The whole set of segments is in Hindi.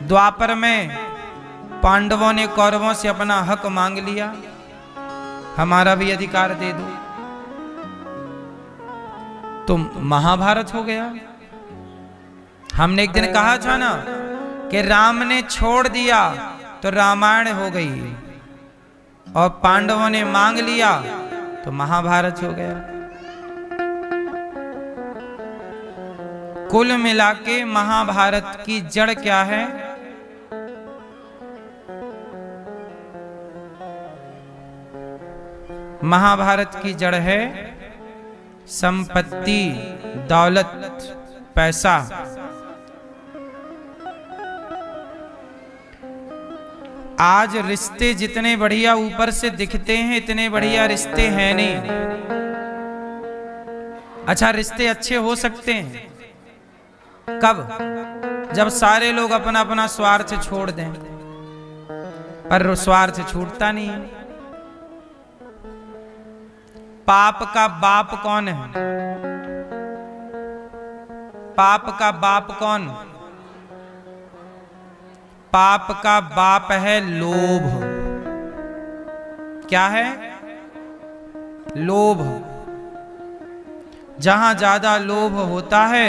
द्वापर में पांडवों ने कौरवों से अपना हक मांग लिया, हमारा भी अधिकार दे दो, तो महाभारत हो गया। हमने एक दिन कहा था ना कि राम ने छोड़ दिया तो रामायण हो गई, और पांडवों ने मांग लिया तो महाभारत हो गया। कुल मिलाके महाभारत की जड़ क्या है? महाभारत की जड़ है संपत्ति, दौलत, पैसा। आज रिश्ते जितने बढ़िया ऊपर से दिखते हैं, इतने बढ़िया रिश्ते हैं नहीं। अच्छा, रिश्ते अच्छे हो सकते हैं कब? जब सारे लोग अपना अपना स्वार्थ छोड़ दें, पर स्वार्थ छूटता नहीं है। पाप का बाप कौन है? पाप का बाप कौन? पाप का बाप है लोभ। क्या है? लोभ। जहां ज्यादा लोभ होता है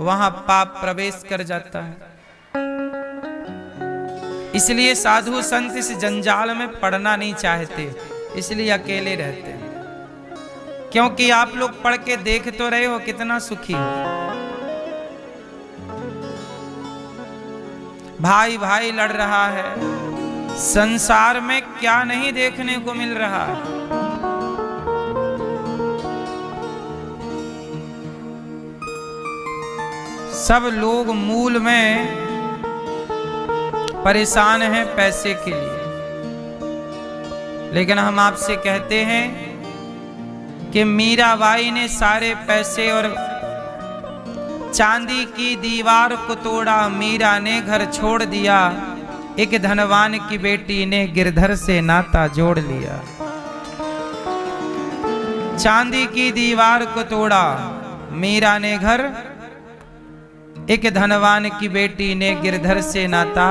वहां पाप प्रवेश कर जाता है। इसलिए साधु संत इस जंजाल में पड़ना नहीं चाहते, इसलिए अकेले रहते हैं। क्योंकि आप लोग पढ़ के देख तो रहे हो कितना सुखी हो। भाई भाई लड़ रहा है, संसार में क्या नहीं देखने को मिल रहा है। सब लोग मूल में परेशान हैं पैसे के लिए, लेकिन हम आपसे कहते हैं कि मीराबाई ने सारे पैसे और चांदी की दीवार को तोड़ा, मीरा ने घर छोड़ दिया, एक धनवान की बेटी ने गिरधर से नाता जोड़ लिया। चांदी की दीवार को तोड़ा मीरा ने घर, एक धनवान की बेटी ने गिरधर से नाता।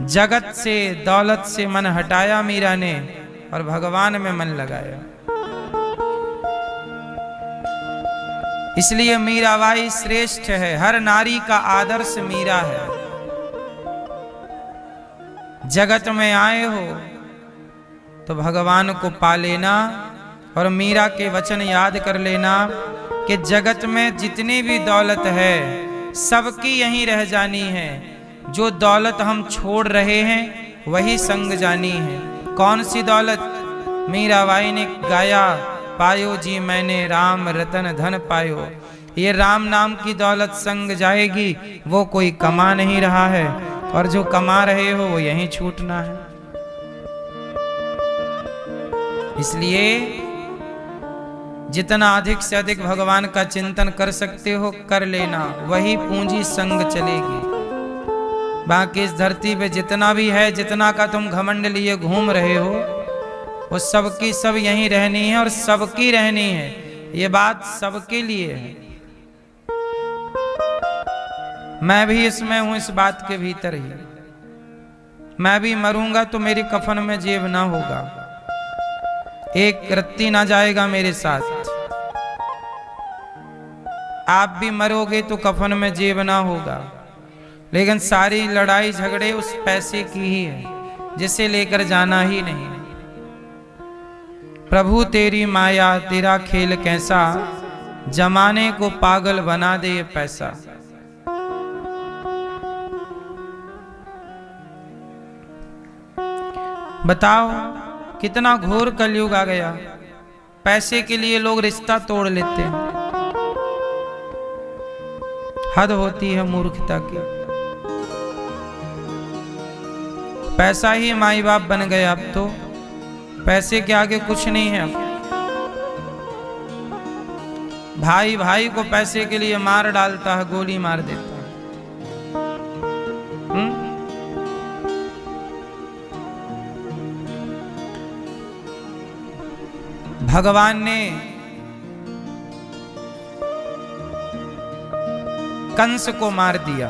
जगत से, दौलत से मन हटाया मीरा ने और भगवान में मन लगाया। इसलिए मीराबाई श्रेष्ठ है, हर नारी का आदर्श मीरा है। जगत में आए हो तो भगवान को पा लेना और मीरा के वचन याद कर लेना कि जगत में जितनी भी दौलत है सबकी यहीं रह जानी है। जो दौलत हम छोड़ रहे हैं वही संग जानी है। कौन सी दौलत? मीराबाई ने गाया, पायो जी मैंने राम रतन धन पायो। ये राम नाम की दौलत संग जाएगी, वो कोई कमा नहीं रहा है, और जो कमा रहे हो वो यहीं छूटना है। इसलिए जितना अधिक से अधिक भगवान का चिंतन कर सकते हो कर लेना, वही पूंजी संग चलेगी। बाकी इस धरती पे जितना भी है, जितना का तुम घमंड लिए घूम रहे हो, वो सबकी सब यहीं रहनी है और सबकी रहनी है। ये बात सबके लिए है। मैं भी इसमें हूं, इस बात के भीतर ही। मैं भी मरूंगा तो मेरी कफन में जेब ना होगा, एक रत्ती ना जाएगा मेरे साथ। आप भी मरोगे तो कफन में जेब ना होगा, लेकिन सारी लड़ाई झगड़े उस पैसे की ही है जिसे लेकर जाना ही नहीं। प्रभु तेरी माया तेरा खेल कैसा, जमाने को पागल बना दे ये पैसा। बताओ कितना घोर कलयुग आ गया। पैसे के लिए लोग रिश्ता तोड़ लेते हैं। हद होती है मूर्खता की। पैसा ही माई बाप बन गए। अब तो पैसे के आगे कुछ नहीं है। भाई भाई को पैसे के लिए मार डालता है, गोली मार देता है। भगवान ने कंस को मार दिया।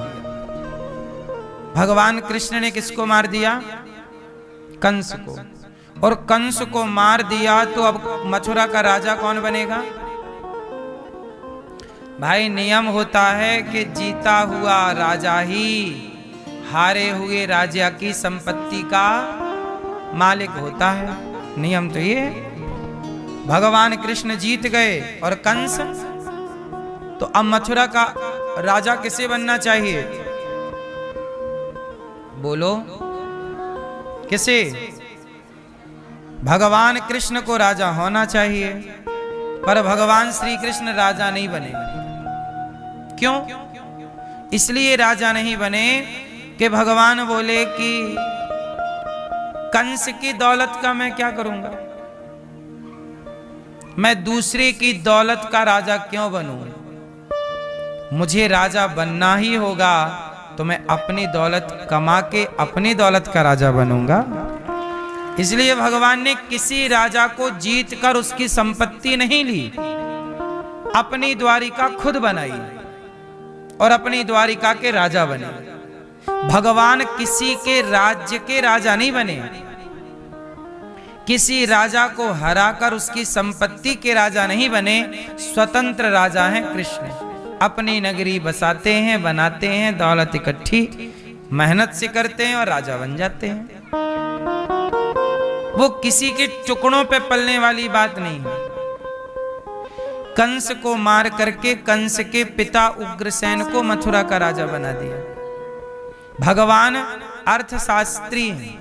भगवान कृष्ण ने किसको मार दिया? कंस को। और कंस को मार दिया तो अब मथुरा का राजा कौन बनेगा? भाई नियम होता है कि जीता हुआ राजा ही हारे हुए राजा की संपत्ति का मालिक होता है। नियम तो ये। भगवान कृष्ण जीत गए और कंस, तो अब मथुरा का राजा किसे बनना चाहिए? बोलो किसे? भगवान कृष्ण को राजा होना चाहिए, पर भगवान श्री कृष्ण राजा नहीं बने। क्यों? इसलिए राजा नहीं बने कि भगवान बोले कि कंस की दौलत का मैं क्या करूंगा, मैं दूसरे की दौलत का राजा क्यों बनूं? मुझे राजा बनना ही होगा तो मैं अपनी दौलत कमा के अपनी दौलत का राजा बनूंगा। इसलिए भगवान ने किसी राजा को जीत कर उसकी संपत्ति नहीं ली, अपनी द्वारिका खुद बनाई और अपनी द्वारिका के राजा बने। भगवान किसी के राज्य के राजा नहीं बने, किसी राजा को हराकर उसकी संपत्ति के राजा नहीं बने। स्वतंत्र राजा हैं कृष्ण। अपनी नगरी बसाते हैं, बनाते हैं, दौलत इकट्ठी मेहनत से करते हैं और राजा बन जाते हैं। वो किसी के टुकड़ों पे पलने वाली बात नहीं है। कंस को मार करके कंस के पिता उग्रसेन को मथुरा का राजा बना दिया। भगवान अर्थशास्त्री हैं।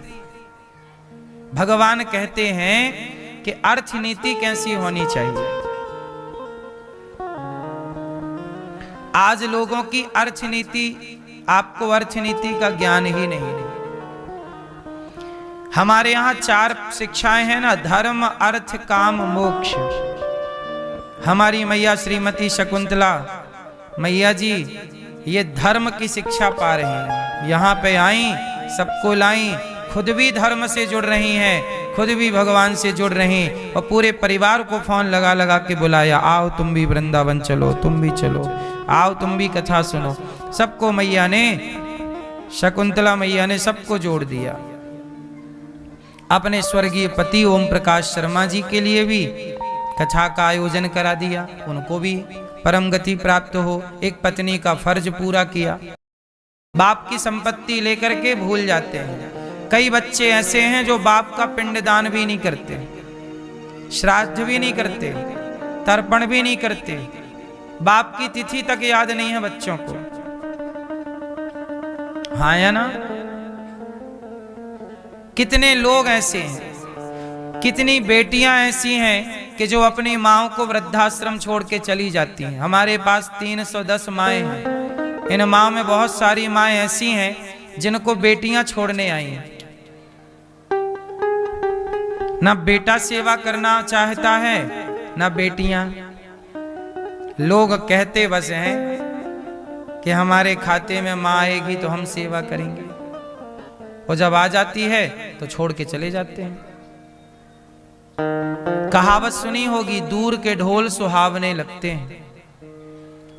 भगवान कहते हैं कि अर्थनीति कैसी होनी चाहिए। आज लोगों की अर्थनीति, आपको अर्थनीति का ज्ञान ही नहीं है। हमारे यहाँ 4 शिक्षाएं हैं ना, धर्म अर्थ काम मोक्ष। हमारी मैया श्रीमती शकुंतला मैया जी ये धर्म की शिक्षा पा रही हैं। यहाँ पे आई, सबको लाई, खुद भी धर्म से जुड़ रही हैं, खुद भी भगवान से जुड़ रही, और पूरे परिवार को फोन लगा लगा के बुलाया, आओ तुम भी वृंदावन चलो, तुम भी चलो, आओ तुम भी कथा सुनो। सबको मैया ने, शकुंतला मैया ने सबको जोड़ दिया। अपने स्वर्गीय पति ओम प्रकाश शर्मा जी के लिए भी कथा का आयोजन करा दिया, उनको भी परम गति प्राप्त हो। एक पत्नी का फर्ज पूरा किया। बाप की संपत्ति लेकर के भूल जाते हैं। कई बच्चे ऐसे हैं जो बाप का पिंडदान भी नहीं करते, श्राद्ध भी नहीं करते, तर्पण भी नहीं करते, बाप की तिथि तक याद नहीं है बच्चों को। हाँ या ना? कितने लोग ऐसे हैं, कितनी बेटियां ऐसी हैं कि जो अपनी माओ को वृद्धाश्रम छोड़ के चली जाती हैं। हमारे पास 310 माएँ हैं। इन माओ में बहुत सारी माएँ ऐसी हैं जिनको बेटियां छोड़ने आई हैं। ना बेटा सेवा करना चाहता है, ना बेटियां। लोग कहते बस हैं कि हमारे खाते में माँ आएगी तो हम सेवा करेंगे, और जब आ जाती है तो छोड़ के चले जाते हैं। कहावत सुनी होगी, दूर के ढोल सुहावने लगते हैं।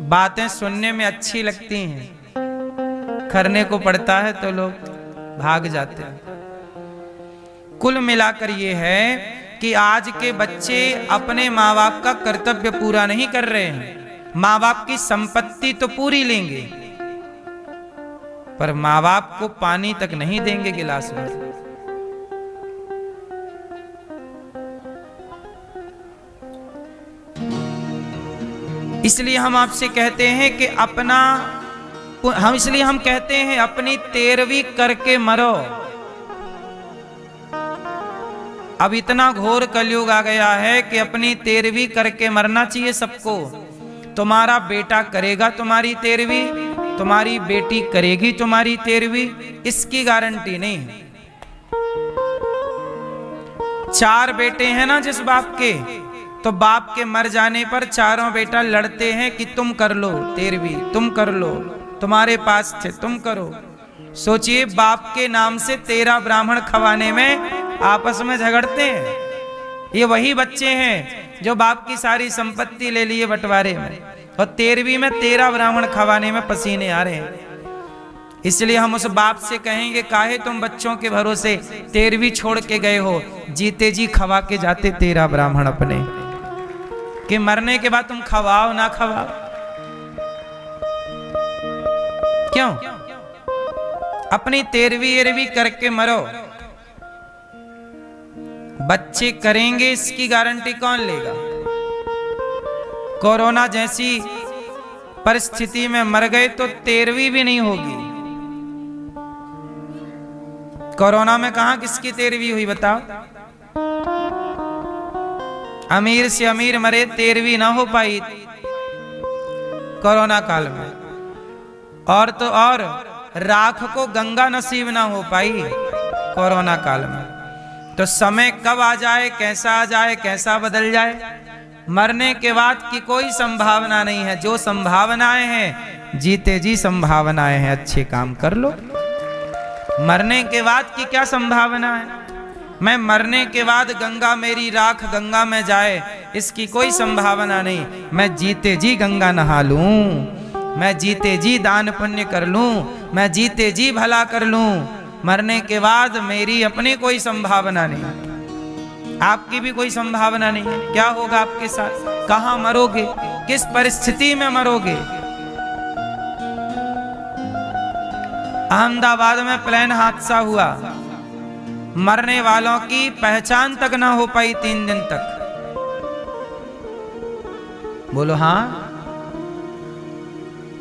बातें सुनने में अच्छी लगती हैं, करने को पड़ता है तो लोग भाग जाते हैं। कुल मिलाकर ये है कि आज के बच्चे अपने माँ बाप का कर्तव्य पूरा नहीं कर रहे हैं। माँ बाप की संपत्ति तो पूरी लेंगे, पर माँ बाप को पानी तक नहीं देंगे गिलास में। इसलिए हम आपसे कहते हैं कि इसलिए हम कहते हैं अपनी 13वीं करके मरो। अब इतना घोर कलयुग आ गया है कि अपनी 13वीं करके मरना चाहिए सबको। तुम्हारा बेटा करेगा तुम्हारी 13वीं, तुम्हारी बेटी करेगी तुम्हारी 13वीं, इसकी गारंटी नहीं है। 4 बेटे हैं ना जिस बाप के, तो बाप के मर जाने पर चारों बेटा लड़ते हैं कि तुम कर लो 13वीं, तुम कर लो, तुम्हारे पास थे तुम करो। सोचिए, बाप के नाम से 13 ब्राह्मण खवाने में आपस में झगड़ते हैं। ये वही बच्चे हैं जो बाप की सारी संपत्ति ले लिए बंटवारे में। और 13वीं में 13 ब्राह्मण खवाने में पसीने आ रहे हैं। इसलिए हम उस बाप से कहेंगे, काहे तुम बच्चों के भरोसे 13वीं छोड़ के गए हो, जीते जी खवा के जाते 13 ब्राह्मण अपने, कि मरने के बाद तुम खवाओ ना खवाओ। क्यों? अपनी 13वीं करके मरो। बच्चे करेंगे इसकी गारंटी कौन लेगा? कोरोना जैसी परिस्थिति में मर गए तो 13वीं भी नहीं होगी। कोरोना में कहां किसकी 13वीं हुई बताओ? अमीर से अमीर मरे, 13वीं ना हो पाई कोरोना काल में। और तो और राख को गंगा नसीब ना हो पाई कोरोना काल में। तो समय कब आ जाए, कैसा आ जाए, कैसा बदल जाए, मरने के बाद की कोई संभावना नहीं है। जो संभावनाएं हैं जीते जी संभावनाएं हैं, अच्छे काम कर लो। मरने के बाद की क्या संभावना है? मैं मरने के बाद गंगा मेरी राख गंगा में जाए, इसकी कोई संभावना नहीं। मैं जीते जी गंगा नहा लूं, मैं जीते जी दान पुण्य कर लूं, मैं जीते जी भला कर लूं। मरने के बाद मेरी अपनी कोई संभावना नहीं, आपकी भी कोई संभावना नहीं है। क्या होगा आपके साथ? कहां मरोगे? किस परिस्थिति में मरोगे? अहमदाबाद में प्लेन हादसा हुआ, मरने वालों की पहचान तक ना हो पाई 3 दिन तक। बोलो हाँ?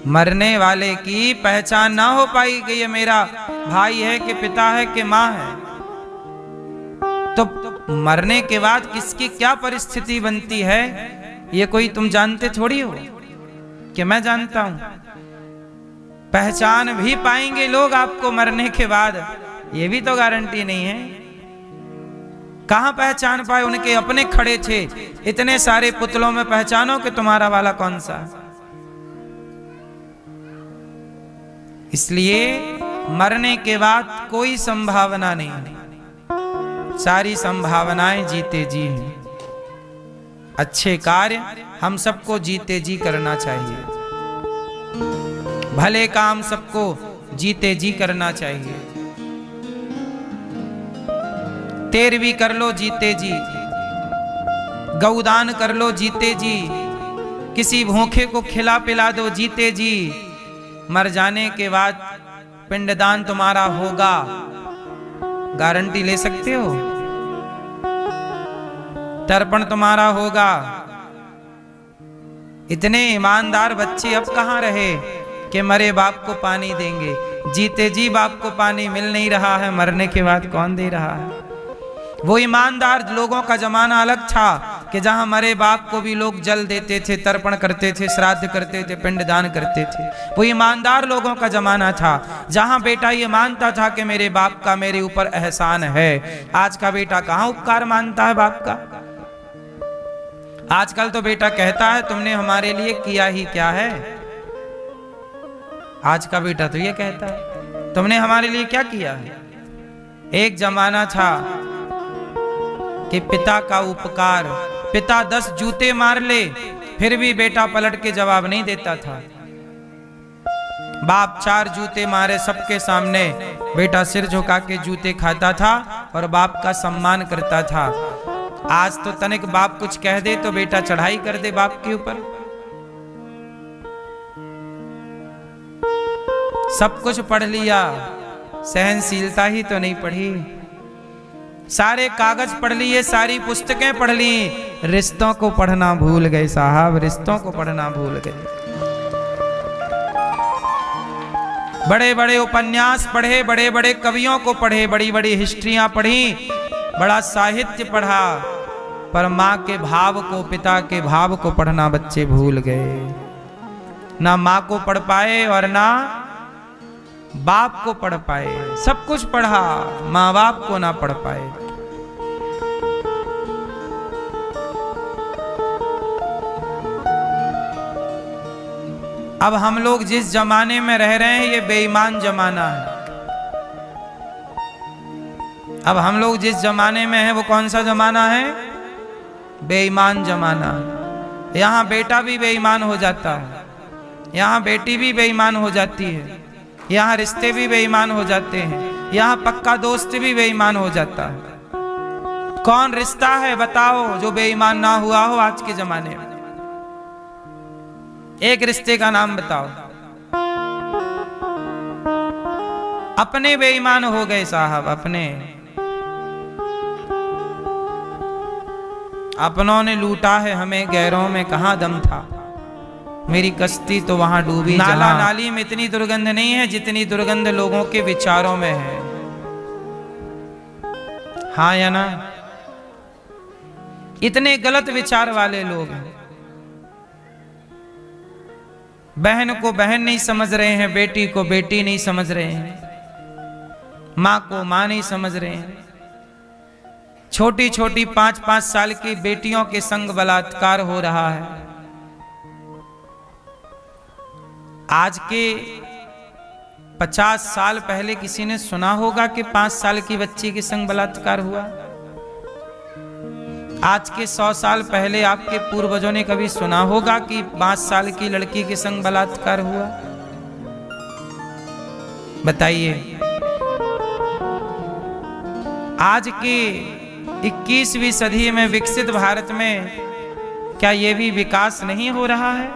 मरने वाले की पहचान ना हो पाई कि ये मेरा भाई है कि पिता है कि मां है। तो मरने के बाद किसकी क्या परिस्थिति बनती है, ये कोई तुम जानते थोड़ी हो कि मैं जानता हूं। पहचान भी पाएंगे लोग आपको मरने के बाद, ये भी तो गारंटी नहीं है। कहां पहचान पाए? उनके अपने खड़े थे, इतने सारे पुतलों में पहचानो कि तुम्हारा वाला कौन सा। इसलिए मरने के बाद कोई संभावना नहीं, सारी संभावनाएं जीते जी हैं। अच्छे कार्य हम सबको जीते जी करना चाहिए, भले काम सबको जीते जी करना चाहिए। 13वीं कर लो जीते जी, गौदान कर लो जीते जी, किसी भूखे को खिला पिला दो जीते जी। मर जाने के बाद पिंडदान तुम्हारा होगा, गारंटी ले सकते हो? तर्पण तुम्हारा होगा। इतने ईमानदार बच्चे अब कहां रहे कि मरे बाप को पानी देंगे? जीते जी बाप को पानी मिल नहीं रहा है, मरने के बाद कौन दे रहा है? वो ईमानदार लोगों का जमाना अलग था कि जहां मरे बाप को भी लोग जल देते थे, तर्पण करते थे, श्राद्ध करते थे, पिंडदान करते थे। वो ईमानदार लोगों का जमाना था, जहां बेटा ये मानता था कि मेरे बाप का मेरे ऊपर एहसान है। आज का बेटा कहां उपकार मानता है बाप का? आजकल तो बेटा कहता है तुमने हमारे लिए किया ही क्या है। आज का बेटा तो ये कहता है तुमने हमारे लिए क्या किया है। एक जमाना था कि पिता का उपकार, पिता 10 जूते मार ले फिर भी बेटा पलट के जवाब नहीं देता था। बाप 4 जूते मारे सबके सामने, बेटा सिर झुका के जूते खाता था और बाप का सम्मान करता था। आज तो तनिक बाप कुछ कह दे तो बेटा चढ़ाई कर दे बाप के ऊपर। सब कुछ पढ़ लिया, सहनशीलता ही तो नहीं पढ़ी। सारे कागज पढ़ लिए, सारी पुस्तकें पढ़ ली, रिश्तों को पढ़ना भूल गए साहब, रिश्तों को पढ़ना भूल गए। बड़े बड़े उपन्यास पढ़े, बड़े बड़े कवियों को पढ़े, बड़ी बड़ी हिस्ट्रियां पढ़ी, बड़ा साहित्य पढ़ा, पर माँ के भाव को, पिता के भाव को पढ़ना बच्चे भूल गए। ना माँ को पढ़ पाए और ना बाप को पढ़ पाए। सब कुछ पढ़ा, माँ बाप को ना पढ़ पाए। अब हम लोग जिस जमाने में रह रहे हैं ये बेईमान जमाना है। अब हम लोग जिस जमाने में हैं वो कौन सा जमाना है? बेईमान जमाना। यहाँ बेटा भी बेईमान हो जाता है, यहाँ बेटी भी बेईमान हो जाती है, यहाँ रिश्ते भी बेईमान हो जाते हैं, यहाँ पक्का दोस्त भी बेईमान हो जाता है। कौन रिश्ता है बताओ जो बेईमान ना हुआ हो आज के जमाने में? एक रिश्ते का नाम बताओ। अपने बेईमान हो गए साहब, अपनों ने लूटा है हमें, गैरों में कहां दम था, मेरी कश्ती तो वहां डूबी। नाला नाली में इतनी दुर्गंध नहीं है जितनी दुर्गंध लोगों के विचारों में है। हाँ या ना? इतने गलत विचार वाले लोग हैं। बहन को बहन नहीं समझ रहे हैं, बेटी को बेटी नहीं समझ रहे हैं, मां को मां नहीं समझ रहे हैं। छोटी छोटी 5-5 साल की बेटियों के संग बलात्कार हो रहा है। आज के 50 साल पहले किसी ने सुना होगा कि 5 साल की बच्ची के संग बलात्कार हुआ? आज के 100 साल पहले आपके पूर्वजों ने कभी सुना होगा कि 5 साल की लड़की के संग बलात्कार हुआ? बताइए। आज के 21वीं सदी में विकसित भारत में क्या यह भी विकास नहीं हो रहा है?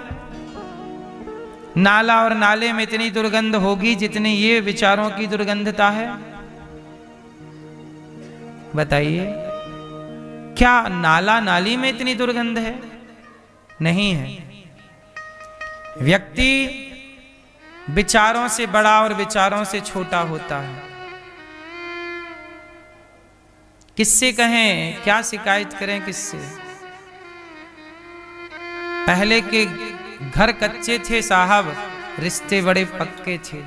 नाला और नाले में इतनी दुर्गंध होगी जितनी ये विचारों की दुर्गंधता है। बताइए, क्या नाला नाली में इतनी दुर्गंध है? नहीं है। व्यक्ति विचारों से बड़ा और विचारों से छोटा होता है। किससे कहें, क्या शिकायत करें किससे? पहले के घर कच्चे थे साहब, रिश्ते बड़े पक्के थे।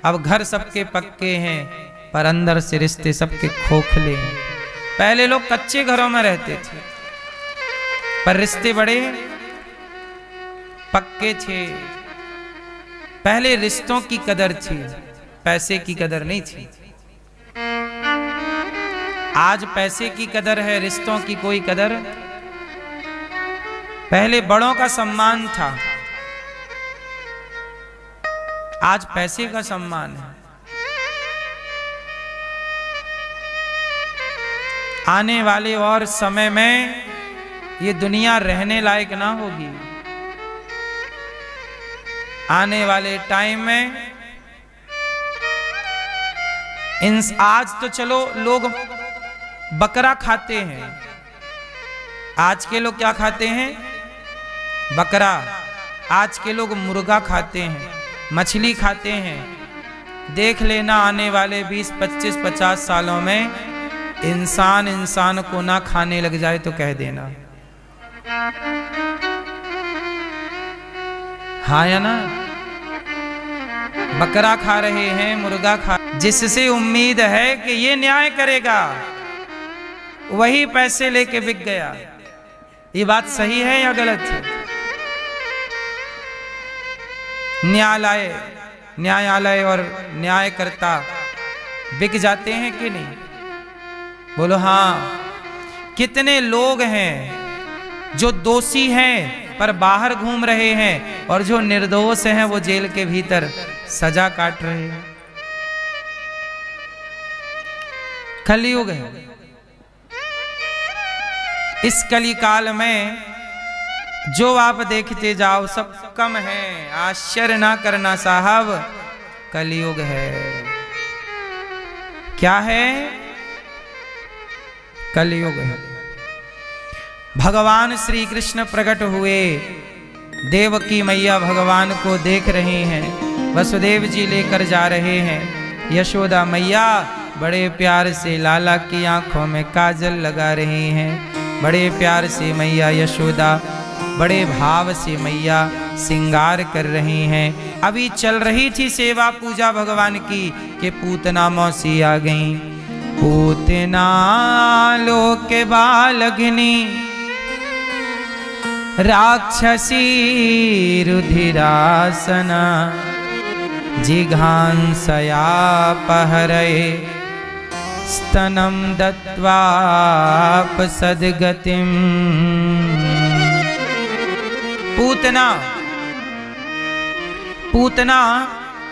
अब घर सबके पक्के हैं पर अंदर से रिश्ते सबके खोखले हैं। पहले लोग कच्चे घरों में रहते थे पर रिश्ते बड़े पक्के थे। पहले रिश्तों की कदर थी, पैसे की कदर नहीं थी। आज पैसे की कदर है, रिश्तों की कोई कदर। पहले बड़ों का सम्मान था, आज पैसे का सम्मान है। आने वाले और समय में ये दुनिया रहने लायक ना होगी। आने वाले टाइम में आज तो चलो लोग बकरा खाते हैं। आज के लोग क्या खाते हैं? बकरा। आज के लोग मुर्गा खाते हैं, मछली खाते हैं। देख लेना आने वाले 20, 25, 50 सालों में इंसान इंसान को ना खाने लग जाए तो कह देना। हाँ या ना? बकरा खा रहे हैं, मुर्गा खा, जिससे उम्मीद है कि ये न्याय करेगा, वही पैसे लेके बिक गया। ये बात सही है या गलत है? न्यायालय और न्यायकर्ता बिक जाते हैं कि नहीं? बोलो हाँ। कितने लोग हैं जो दोषी हैं पर बाहर घूम रहे हैं और जो निर्दोष हैं वो जेल के भीतर सजा काट रहे हैं। कलयुग है। इस कली काल में जो आप देखते जाओ सब कम है। आश्चर्य ना करना साहब, कलयुग है। क्या है? कलयुग है। भगवान श्री कृष्ण प्रकट हुए, देवकी मैया भगवान को देख रहे हैं, वसुदेव जी लेकर जा रहे हैं। यशोदा मैया बड़े प्यार से लाला की आंखों में काजल लगा रहे हैं। बड़े प्यार से मैया यशोदा, बड़े भाव से मैया श्रृंगार कर रही हैं। अभी चल रही थी सेवा पूजा भगवान की कि पूतना मौसी आ गई। पूतना लोक बालग्नि राक्षसी रुधिरासना जिघांसया पहरये स्तनं दत्वाप सद्गतिम्। पूतना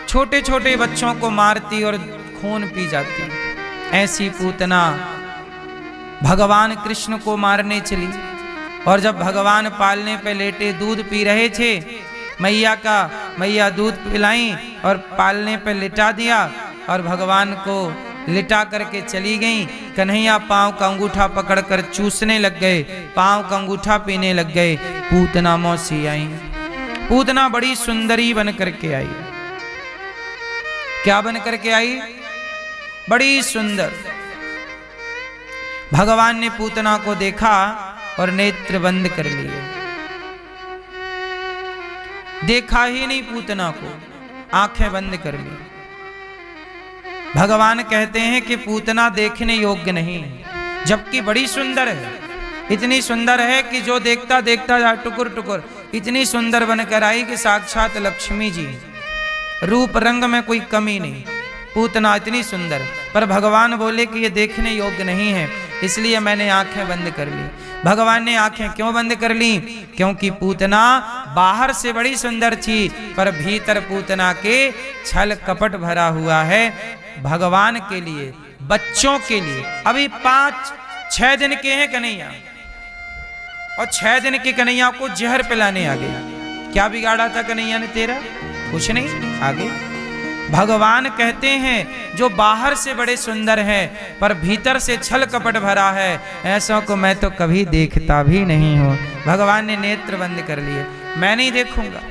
छोटे छोटे बच्चों को मारती और खून पी जाती, ऐसी पूतना भगवान कृष्ण को मारने चली। और जब भगवान पालने पे लेटे दूध पी रहे थे, मैया दूध पिलाई और पालने पे लिटा दिया और भगवान को लिटा करके चली गई। कन्हैया पांव का अंगूठा पकड़कर चूसने लग गए, पांव का अंगूठा पीने लग गए। पूतना मौसी आई। पूतना बड़ी सुंदरी बन करके आई। क्या बन करके आई? बड़ी सुंदर। भगवान ने पूतना को देखा और नेत्र बंद कर लिए। देखा ही नहीं पूतना को, आंखें बंद कर ली। भगवान कहते हैं कि पूतना देखने योग्य नहीं है, जबकि बड़ी सुंदर है। इतनी सुंदर है कि जो देखता देखता जा टुकुर टुकुर। इतनी सुंदर बनकर आई कि साक्षात लक्ष्मी जी, रूप रंग में कोई कमी नहीं। पूतना इतनी सुंदर, पर भगवान बोले कि ये देखने योग्य नहीं है, इसलिए मैंने आंखें बंद कर ली। भगवान ने आंखें क्यों बंद कर ली? क्योंकि पूतना बाहर से बड़ी सुंदर थी, पर भीतर पूतना के छल कपट भरा हुआ है। भगवान के लिए, बच्चों के लिए। अभी 5-6 दिन के हैं कन्हैया, और 6 दिन के कन्हैया को जहर पिलाने आ गए। क्या बिगाड़ा था कन्हैया ने तेरा? कुछ नहीं, आगे भगवान कहते हैं जो बाहर से बड़े सुंदर हैं पर भीतर से छल कपट भरा है, ऐसों को मैं तो कभी देखता भी नहीं हूं। भगवान ने नेत्र बंद कर लिए। मैं नहीं देखूंगा,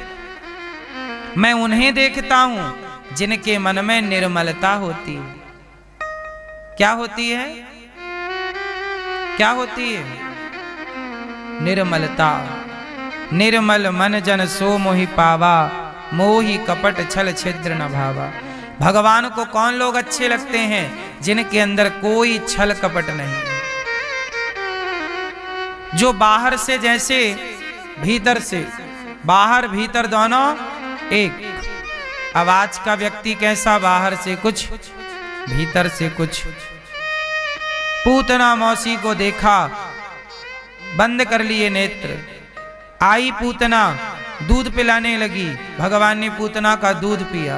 मैं उन्हें देखता हूं जिनके मन में निर्मलता होती है। क्या होती है? क्या होती है? निर्मलता। निर्मल मन जन सो मोहि पावा, मोहि कपट छल छिद्र न भावा। भगवान को कौन लोग अच्छे लगते हैं? जिनके अंदर कोई छल कपट नहीं, जो बाहर से जैसे भीतर से, बाहर भीतर दोनों एक। अब आज का व्यक्ति कैसा? बाहर से कुछ, भीतर से कुछ। पूतना मौसी को देखा, बंद कर लिए नेत्र। आई पूतना, दूध पिलाने लगी। भगवान ने पूतना का दूध पिया।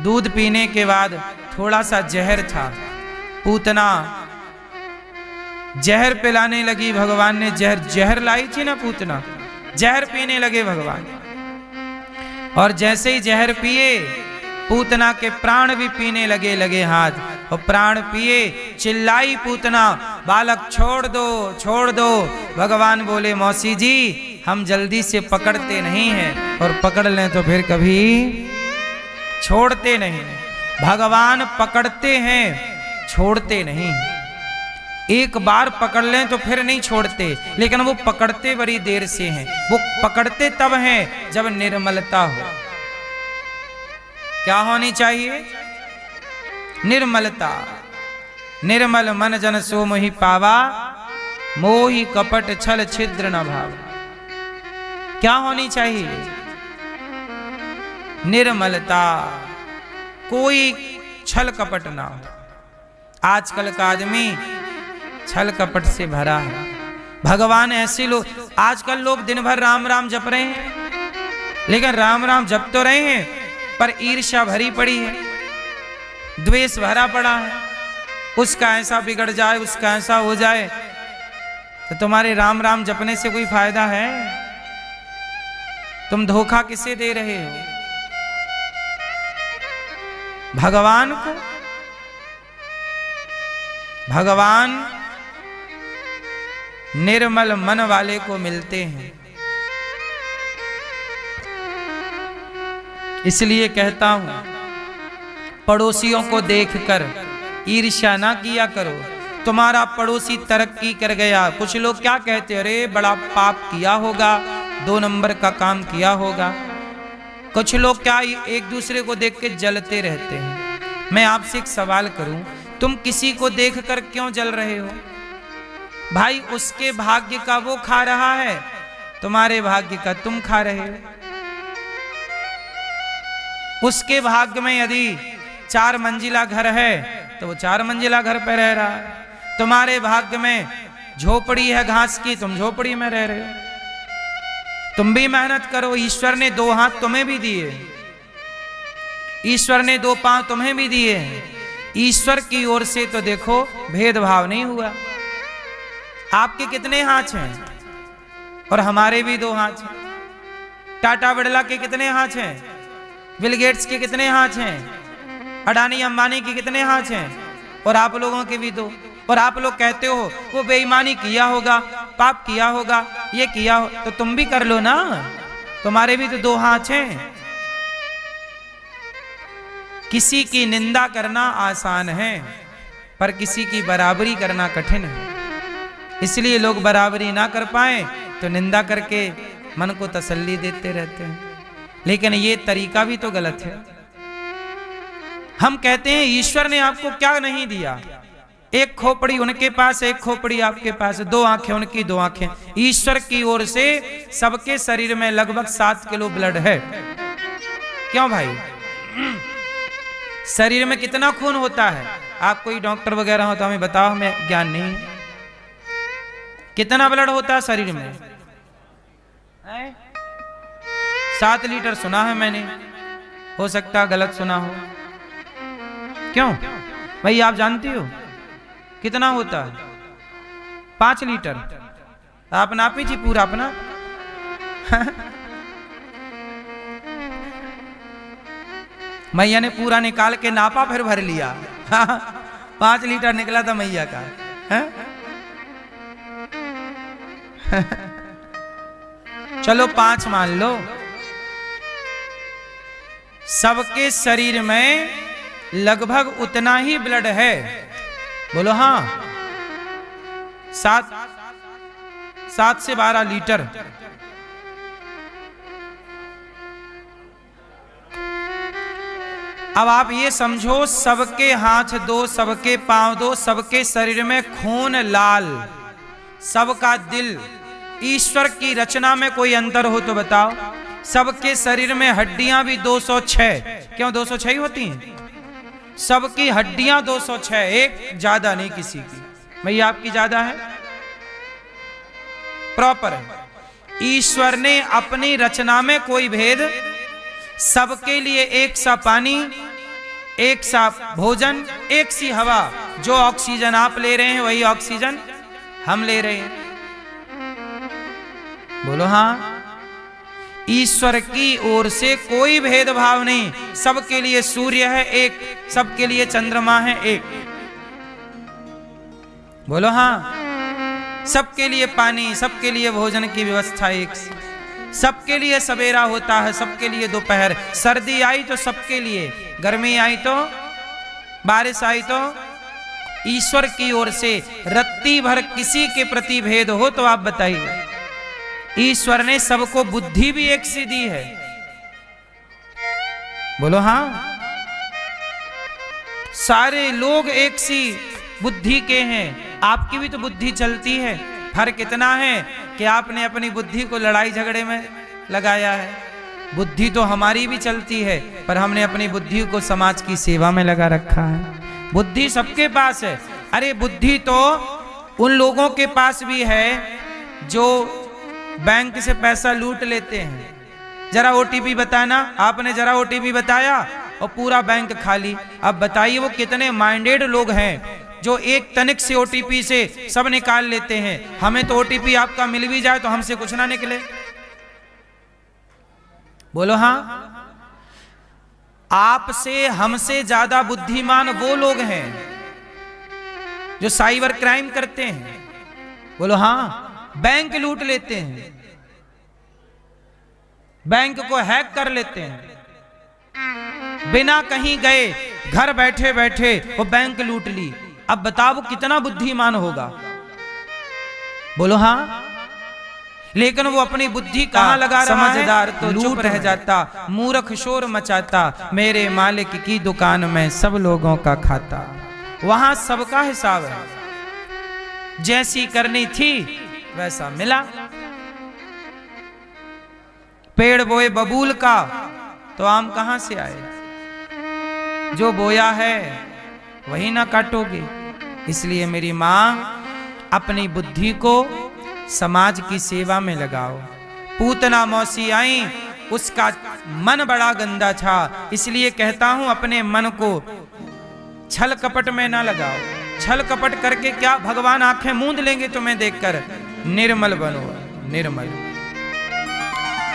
दूध पीने के बाद थोड़ा सा जहर था। पूतना जहर पिलाने लगी। भगवान ने जहर लाई थी ना पूतना, जहर पीने लगे भगवान। और जैसे ही जहर पिए, पूतना के प्राण भी पीने लगे हाथ। और प्राण पिए, चिल्लाई पूतना, बालक छोड़ दो, छोड़ दो। भगवान बोले मौसी जी, हम जल्दी से पकड़ते नहीं हैं, और पकड़ लें तो फिर कभी छोड़ते नहीं। भगवान पकड़ते हैं, छोड़ते नहीं। एक बार पकड़ लें तो फिर नहीं छोड़ते, लेकिन वो पकड़ते बड़ी देर से हैं। वो पकड़ते तब हैं जब निर्मलता हो। क्या होनी चाहिए? निर्मलता। निर्मल मन जन सो मोहि पावा, मोहि कपट छल छिद्र न भावा। क्या होनी चाहिए? निर्मलता, कोई छल कपट ना हो। आजकल का आदमी छल कपट से भरा है। भगवान ऐसे लोग, आजकल लोग दिन भर राम राम जप रहे हैं, लेकिन राम राम जप तो रहे हैं पर ईर्ष्या भरी पड़ी है, द्वेष भरा पड़ा है। उसका ऐसा बिगड़ जाए, उसका ऐसा हो जाए, तो तुम्हारे राम राम जपने से कोई फायदा है? तुम धोखा किसे दे रहे हो? भगवान को। भगवान निर्मल मन वाले को मिलते हैं। इसलिए कहता हूं, पड़ोसियों को देखकर ईर्ष्या ना किया करो। तुम्हारा पड़ोसी तरक्की कर गया, कुछ लोग क्या कहते हैं, अरे बड़ा पाप किया होगा, 2 नंबर का काम किया होगा। कुछ लोग क्या एक दूसरे को देख के जलते रहते हैं। मैं आपसे एक सवाल करूं, तुम किसी को देखकर क्यों जल रहे हो? भाई उसके भाग्य का वो खा रहा है, तुम्हारे भाग्य का तुम खा रहे हो। उसके भाग्य में यदि 4 मंजिला घर है तो वो 4 मंजिला घर पर रह रहा है। तुम्हारे भाग्य में झोपड़ी है घास की, तुम झोपड़ी में रह रहे हो। तुम भी मेहनत करो। ईश्वर ने 2 हाथ तुम्हें भी दिए, ईश्वर ने 2 पांव तुम्हें भी दिए हैं। ईश्वर की ओर से तो देखो भेदभाव नहीं हुआ। आपके कितने हाथ हैं और हमारे भी 2 हाथ हैं। टाटा बिरला के कितने हाथ हैं, बिल गेट्स के कितने हाथ हैं, अडानी अंबानी के कितने हाथ हैं, और आप लोगों के भी 2। और आप लोग कहते हो वो बेईमानी किया होगा, पाप किया होगा, ये किया हो, तो तुम भी कर लो ना, तुम्हारे भी तो 2 हाथ हैं। किसी की निंदा करना आसान है, पर किसी की बराबरी करना कठिन है। इसलिए लोग बराबरी ना कर पाए तो निंदा करके मन को तसल्ली देते रहते हैं, लेकिन ये तरीका भी तो गलत है। हम कहते हैं ईश्वर ने आपको क्या नहीं दिया, 1 खोपड़ी उनके पास, 1 खोपड़ी आपके पास, 2 आंखें उनकी, 2 आंखें। ईश्वर की ओर से सबके शरीर में लगभग 7 किलो ब्लड है। क्यों भाई? शरीर में कितना खून होता है? आप कोई डॉक्टर वगैरह हो तो हमें बताओ, हमें ज्ञान नहीं है। कितना ब्लड होता है शरीर में? 7 लीटर सुना है मैंने, हो सकता है गलत सुना हो। क्यों भाई, आप जानती हो कितना होता है? 5 लीटर। आप नापी जी पूरा अपना। मैया ने पूरा निकाल के नापा, फिर भर लिया। 5 लीटर निकला था मैया का। चलो 5 मान लो। सबके शरीर में लगभग उतना ही ब्लड है। बोलो हाँ। 7 से 12 लीटर। अब आप ये समझो, सबके हाथ 2, सबके पांव 2, सबके शरीर में खून लाल, सबका दिल। ईश्वर की रचना में कोई अंतर हो तो बताओ। सबके शरीर में हड्डियां भी 206। क्यों 206 ही होती हैं? सबकी हड्डियां 206, एक ज्यादा नहीं किसी की। भैया आपकी ज्यादा है? प्रॉपर है। ईश्वर ने अपनी रचना में कोई भेद, सबके लिए एक सा पानी, एक सा भोजन, एक सी हवा। जो ऑक्सीजन आप ले रहे हैं वही ऑक्सीजन हम ले रहे हैं। बोलो हाँ। ईश्वर की ओर से कोई भेदभाव नहीं। सबके लिए सूर्य है एक, सबके लिए चंद्रमा है एक। बोलो हाँ। सबके लिए पानी, सबके लिए भोजन की व्यवस्था एक। सबके लिए सवेरा होता है, सबके लिए दोपहर। सर्दी आई तो सबके लिए, गर्मी आई तो, बारिश आई तो। ईश्वर की ओर से रत्ती भर किसी के प्रति भेद हो तो आप बताइए। ईश्वर ने सबको बुद्धि भी एक सी दी है। बोलो हाँ। सारे लोग एक सी बुद्धि के हैं। आपकी भी तो बुद्धि चलती है। फर्क इतना है कि आपने अपनी बुद्धि को लड़ाई झगड़े में लगाया है। बुद्धि तो हमारी भी चलती है, पर हमने अपनी बुद्धि को समाज की सेवा में लगा रखा है। बुद्धि सबके पास है। अरे बुद्धि तो उन लोगों के पास भी है जो बैंक से पैसा लूट लेते हैं। जरा ओटीपी बताना, आपने जरा ओटीपी बताया और पूरा बैंक खाली। अब बताइए वो कितने माइंडेड लोग हैं जो एक तनिक से ओटीपी से सब निकाल लेते हैं। हमें तो ओटीपी आपका मिल भी जाए तो हमसे कुछ ना निकले। बोलो हाँ। आपसे हमसे ज्यादा बुद्धिमान वो लोग हैं जो साइबर क्राइम करते हैं। बोलो हाँ। बैंक लूट लेते हैं, बैंक को हैक कर लेते हैं, बिना कहीं गए घर बैठे बैठे वो बैंक लूट ली। अब बताओ कितना बुद्धिमान होगा? बोलो हाँ। लेकिन वो अपनी बुद्धि कहां लगा रहा है? समझदार तो चुप रह जाता, मूर्ख शोर मचाता, मेरे मालिक की दुकान में सब लोगों का खाता। वहां सबका हिसाब है। जैसी करनी थी वैसा मिला। पेड़ बोए बबूल का तो आम कहां से आए? जो बोया है वही ना काटोगे। इसलिए मेरी मां, अपनी बुद्धि को समाज की सेवा में लगाओ। पूतना मौसी आई, उसका मन बड़ा गंदा था। इसलिए कहता हूं अपने मन को छल कपट में ना लगाओ। छल कपट करके क्या भगवान आंखें मूंद लेंगे तुम्हें देखकर? निर्मल बनो। निर्मल,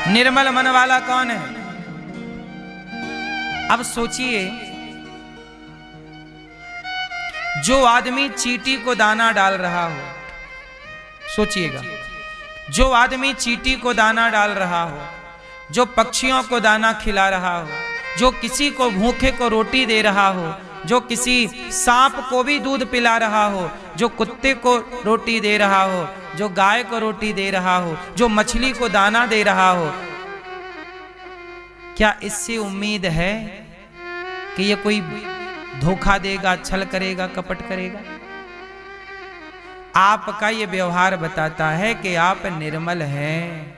निर्मल मन वाला कौन है? अब सोचिए, जो आदमी चींटी को दाना डाल रहा हो, सोचिएगा, जो आदमी चींटी को दाना डाल रहा हो, जो पक्षियों को दाना खिला रहा हो, जो किसी को भूखे को रोटी दे रहा हो, जो किसी सांप को भी दूध पिला रहा हो, जो कुत्ते को रोटी दे रहा हो, जो गाय को रोटी दे रहा हो, जो मछली को दाना दे रहा हो, क्या इससे उम्मीद है कि ये कोई धोखा देगा, छल करेगा, कपट करेगा? आपका ये व्यवहार बताता है कि आप निर्मल हैं।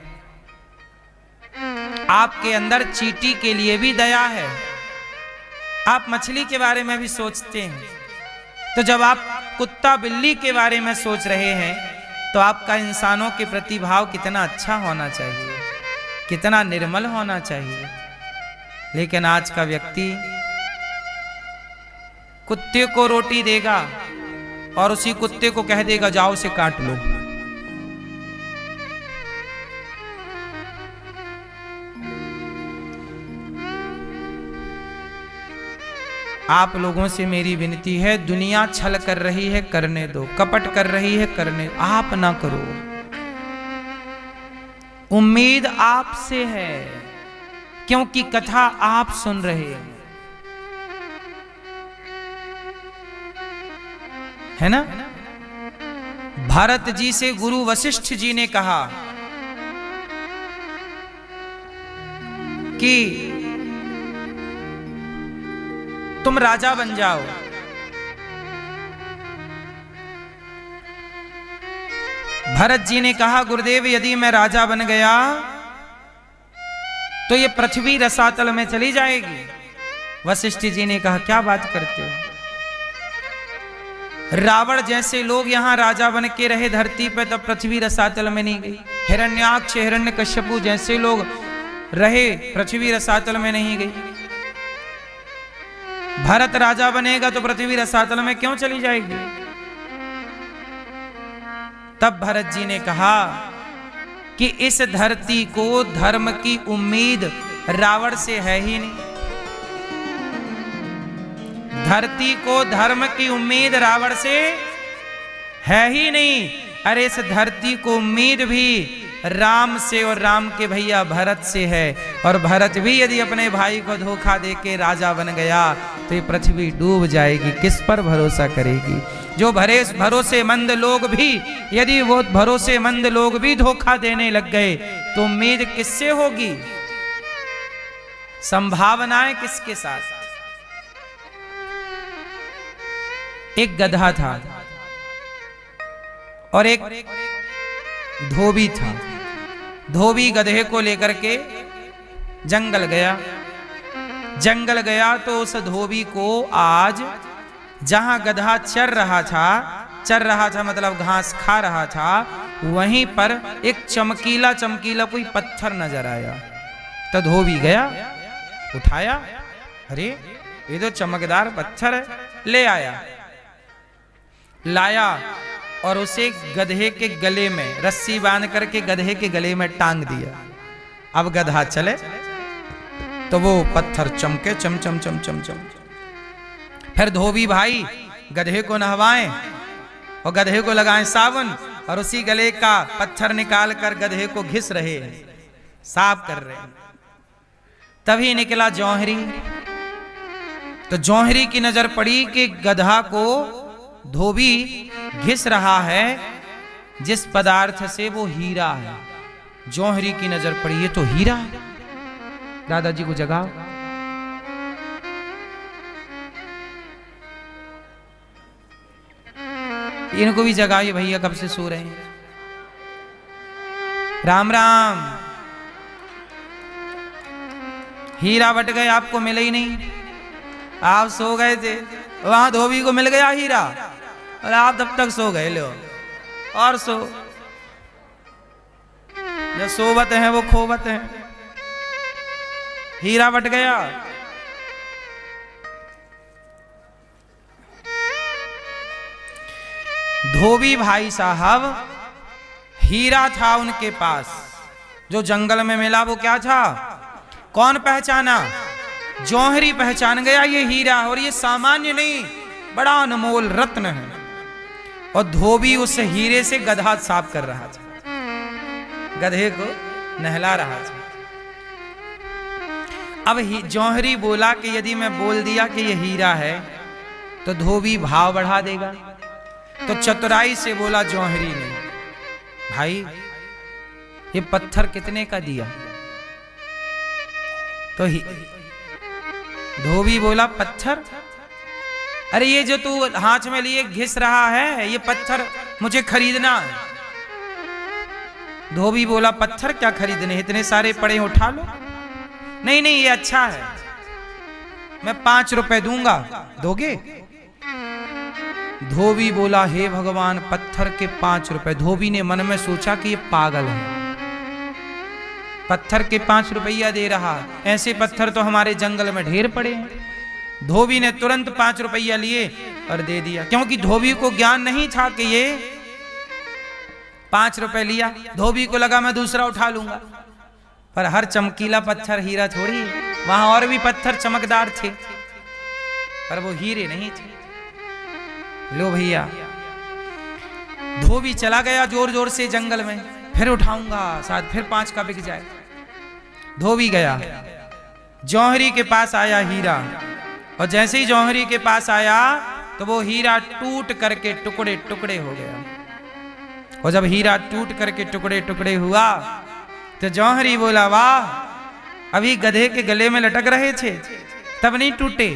आपके अंदर चींटी के लिए भी दया है। आप मछली के बारे में भी सोचते हैं, तो जब आप कुत्ता बिल्ली के बारे में सोच रहे हैं तो आपका इंसानों के प्रति भाव कितना अच्छा होना चाहिए, कितना निर्मल होना चाहिए। लेकिन आज का व्यक्ति कुत्ते को रोटी देगा और उसी कुत्ते को कह देगा जाओ उसे काट लो। आप लोगों से मेरी विनती है, दुनिया छल कर रही है, करने दो। कपट कर रही है, करने दो। आप ना करो। उम्मीद आपसे है, क्योंकि कथा आप सुन रहे हैं, है ना? भरत जी से गुरु वशिष्ठ जी ने कहा कि तुम राजा बन जाओ। भरत जी ने कहा गुरुदेव यदि मैं राजा बन गया तो ये पृथ्वी रसातल में चली जाएगी। वशिष्ठ जी ने कहा क्या बात करते हो? रावण जैसे लोग यहां राजा बन के रहे धरती पे, तब पृथ्वी रसातल में नहीं गई। हिरण्याक्ष हिरण्यकश्यपु जैसे लोग रहे, पृथ्वी रसातल में नहीं गई। भरत राजा बनेगा तो पृथ्वी रसातल में क्यों चली जाएगी? तब भरत जी ने कहा कि इस धरती को धर्म की उम्मीद रावण से है ही नहीं। धरती को धर्म की उम्मीद रावण से है ही नहीं। अरे इस धरती को उम्मीद भी राम से और राम के भैया भरत से है। और भरत भी यदि अपने भाई को धोखा देके राजा बन गया तो ये पृथ्वी डूब जाएगी। किस पर भरोसा करेगी? जो भरोसेमंद लोग भी, यदि वो भरोसेमंद लोग भी धोखा देने लग गए तो उम्मीद किससे होगी? संभावनाएं किसके साथ? एक गधा था और एक धोबी था। धोबी गधे को लेकर के जंगल गया। जंगल गया तो उस धोबी को आज जहां गधा चर रहा था मतलब घास खा रहा था, वहीं पर एक चमकीला कोई पत्थर नजर आया। तो धोबी गया, उठाया, अरे ये तो चमकदार पत्थर है, ले आया। लाया और उसे गधे के गले में रस्सी बांध करके गधे के गले में टांग दिया। अब गधा चले तो वो पत्थर चमके, चम चम चम चम चम। फिर धोबी भाई गधे को नहवाएं और गधे को लगाएं साबुन और उसी गले का पत्थर निकाल कर गधे को घिस रहे हैं, साफ कर रहे हैं। तभी निकला जौहरी। तो जौहरी की नजर पड़ी कि गधा को धोबी घिस रहा है जिस पदार्थ से वो हीरा है। जौहरी की नजर पड़ी ये तो हीरा है। दादाजी को जगाओ। इनको भी जगाइए भैया, कब से सो रहे हैं। राम राम। हीरा बट गए, आपको मिले ही नहीं। आप सो गए थे, वहां धोबी को मिल गया हीरा और आप तब तक सो गए। लो और सो। जो सोवत है वो खोवत है। हीरा बट गया। धोबी भाई साहब, हीरा था उनके पास जो जंगल में मिला। वो क्या था? कौन पहचाना? जौहरी पहचान गया ये हीरा, और ये सामान्य नहीं, बड़ा अनमोल रत्न है। और धोबी उस हीरे से गधा साफ कर रहा था, गधे को नहला रहा था। अब जौहरी बोला कि यदि मैं बोल दिया कि ये हीरा है तो धोबी भाव बढ़ा देगा। तो चतुराई से बोला जौहरी ने, भाई ये पत्थर कितने का दिया? तो धोबी बोला, पत्थर? अरे ये जो तू हाथ में लिए घिस रहा है, ये पत्थर मुझे खरीदना है। धोबी बोला, पत्थर क्या खरीदने, इतने सारे पड़े उठा लो। नहीं नहीं, ये अच्छा है, मैं 5 रुपए दूंगा, दोगे? धोबी बोला, हे भगवान, पत्थर के 5 रुपए। धोबी ने मन में सोचा कि ये पागल है, पत्थर के 5 रुपया दे रहा, ऐसे पत्थर तो हमारे जंगल में ढेर पड़े हैं। धोबी ने तुरंत 5 रुपया लिए और दे दिया, क्योंकि धोबी को ज्ञान नहीं था कि ये 5 रुपए लिया। धोबी को लगा मैं दूसरा उठा लूंगा, पर हर चमकीला पत्थर हीरा थोड़ी है। वहां और भी पत्थर चमकदार थे, पर वो हीरे नहीं थे। लो भैया, धोबी चला गया जोर जोर से जंगल में, फिर उठाऊंगा, शायद फिर 5 का बिक जाए। धोबी गया, जौहरी के पास आया हीरा, और जैसे ही जौहरी के पास आया तो वो हीरा टूट करके टुकड़े टुकड़े हो गया। और जब हीरा टूट करके टुकड़े टुकड़े हुआ तो जौहरी बोला, वाह, अभी गधे के गले में लटक रहे थे तब नहीं टूटे,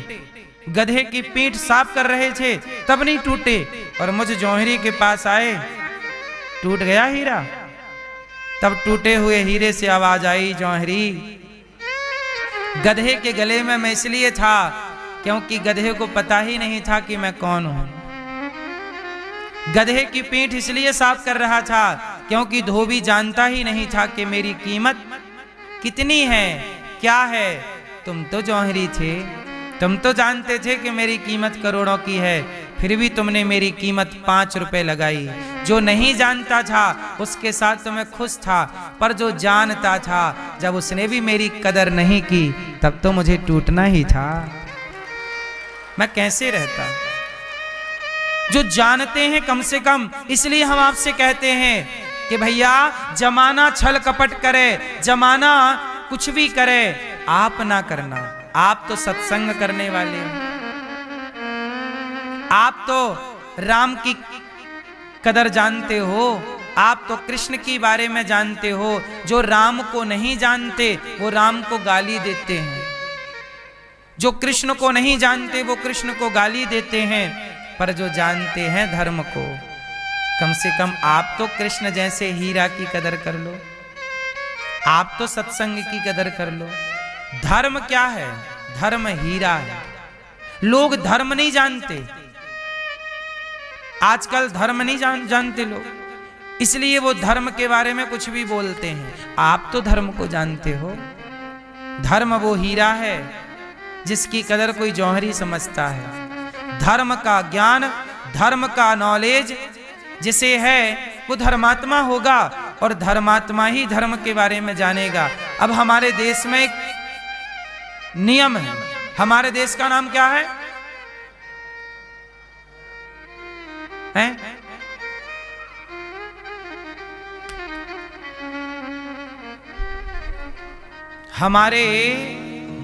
गधे की पीठ साफ कर रहे थे तब नहीं टूटे, और मुझ जौहरी के पास आए टूट गया हीरा। तब टूटे हुए हीरे से आवाज आई, जौहरी, गधे के गले में मैं इसलिए था क्योंकि गधे को पता ही नहीं था कि मैं कौन हूं। गधे की पीठ इसलिए साफ कर रहा था क्योंकि धोबी जानता ही नहीं था कि मेरी कीमत कितनी है, क्या है। तुम तो जौहरी थे, तुम तो जानते थे कि मेरी कीमत करोड़ों की है, फिर भी तुमने मेरी कीमत 5 रुपए लगाई। जो नहीं जानता था उसके साथ तो मैं खुश था, पर जो जानता था, जब उसने भी मेरी कदर नहीं की तब तो मुझे टूटना ही था। मैं कैसे रहता? जो जानते हैं कम से कम, इसलिए हम आपसे कहते हैं कि भैया, जमाना छल कपट करे, जमाना कुछ भी करे, आप ना करना। आप तो सत्संग करने वाले हो, आप तो राम की कदर जानते हो, आप तो कृष्ण के बारे में जानते हो। जो राम को नहीं जानते वो राम को गाली देते हैं, जो कृष्ण को नहीं जानते वो कृष्ण को गाली देते हैं, पर जो जानते हैं धर्म को, कम से कम आप तो कृष्ण जैसे हीरा की कदर कर लो, आप तो सत्संग की कदर कर लो। धर्म क्या है? धर्म हीरा है। लोग धर्म नहीं जानते, आजकल धर्म नहीं जानते लोग, इसलिए वो धर्म के बारे में कुछ भी बोलते हैं। आप तो धर्म को जानते हो। धर्म वो हीरा है जिसकी कदर कोई जौहरी समझता है। धर्म का ज्ञान, धर्म का नॉलेज जिसे है वो धर्मात्मा होगा, और धर्मात्मा ही धर्म के बारे में जानेगा। अब हमारे देश में एक नियम है, हमारे देश का नाम क्या है? हमारे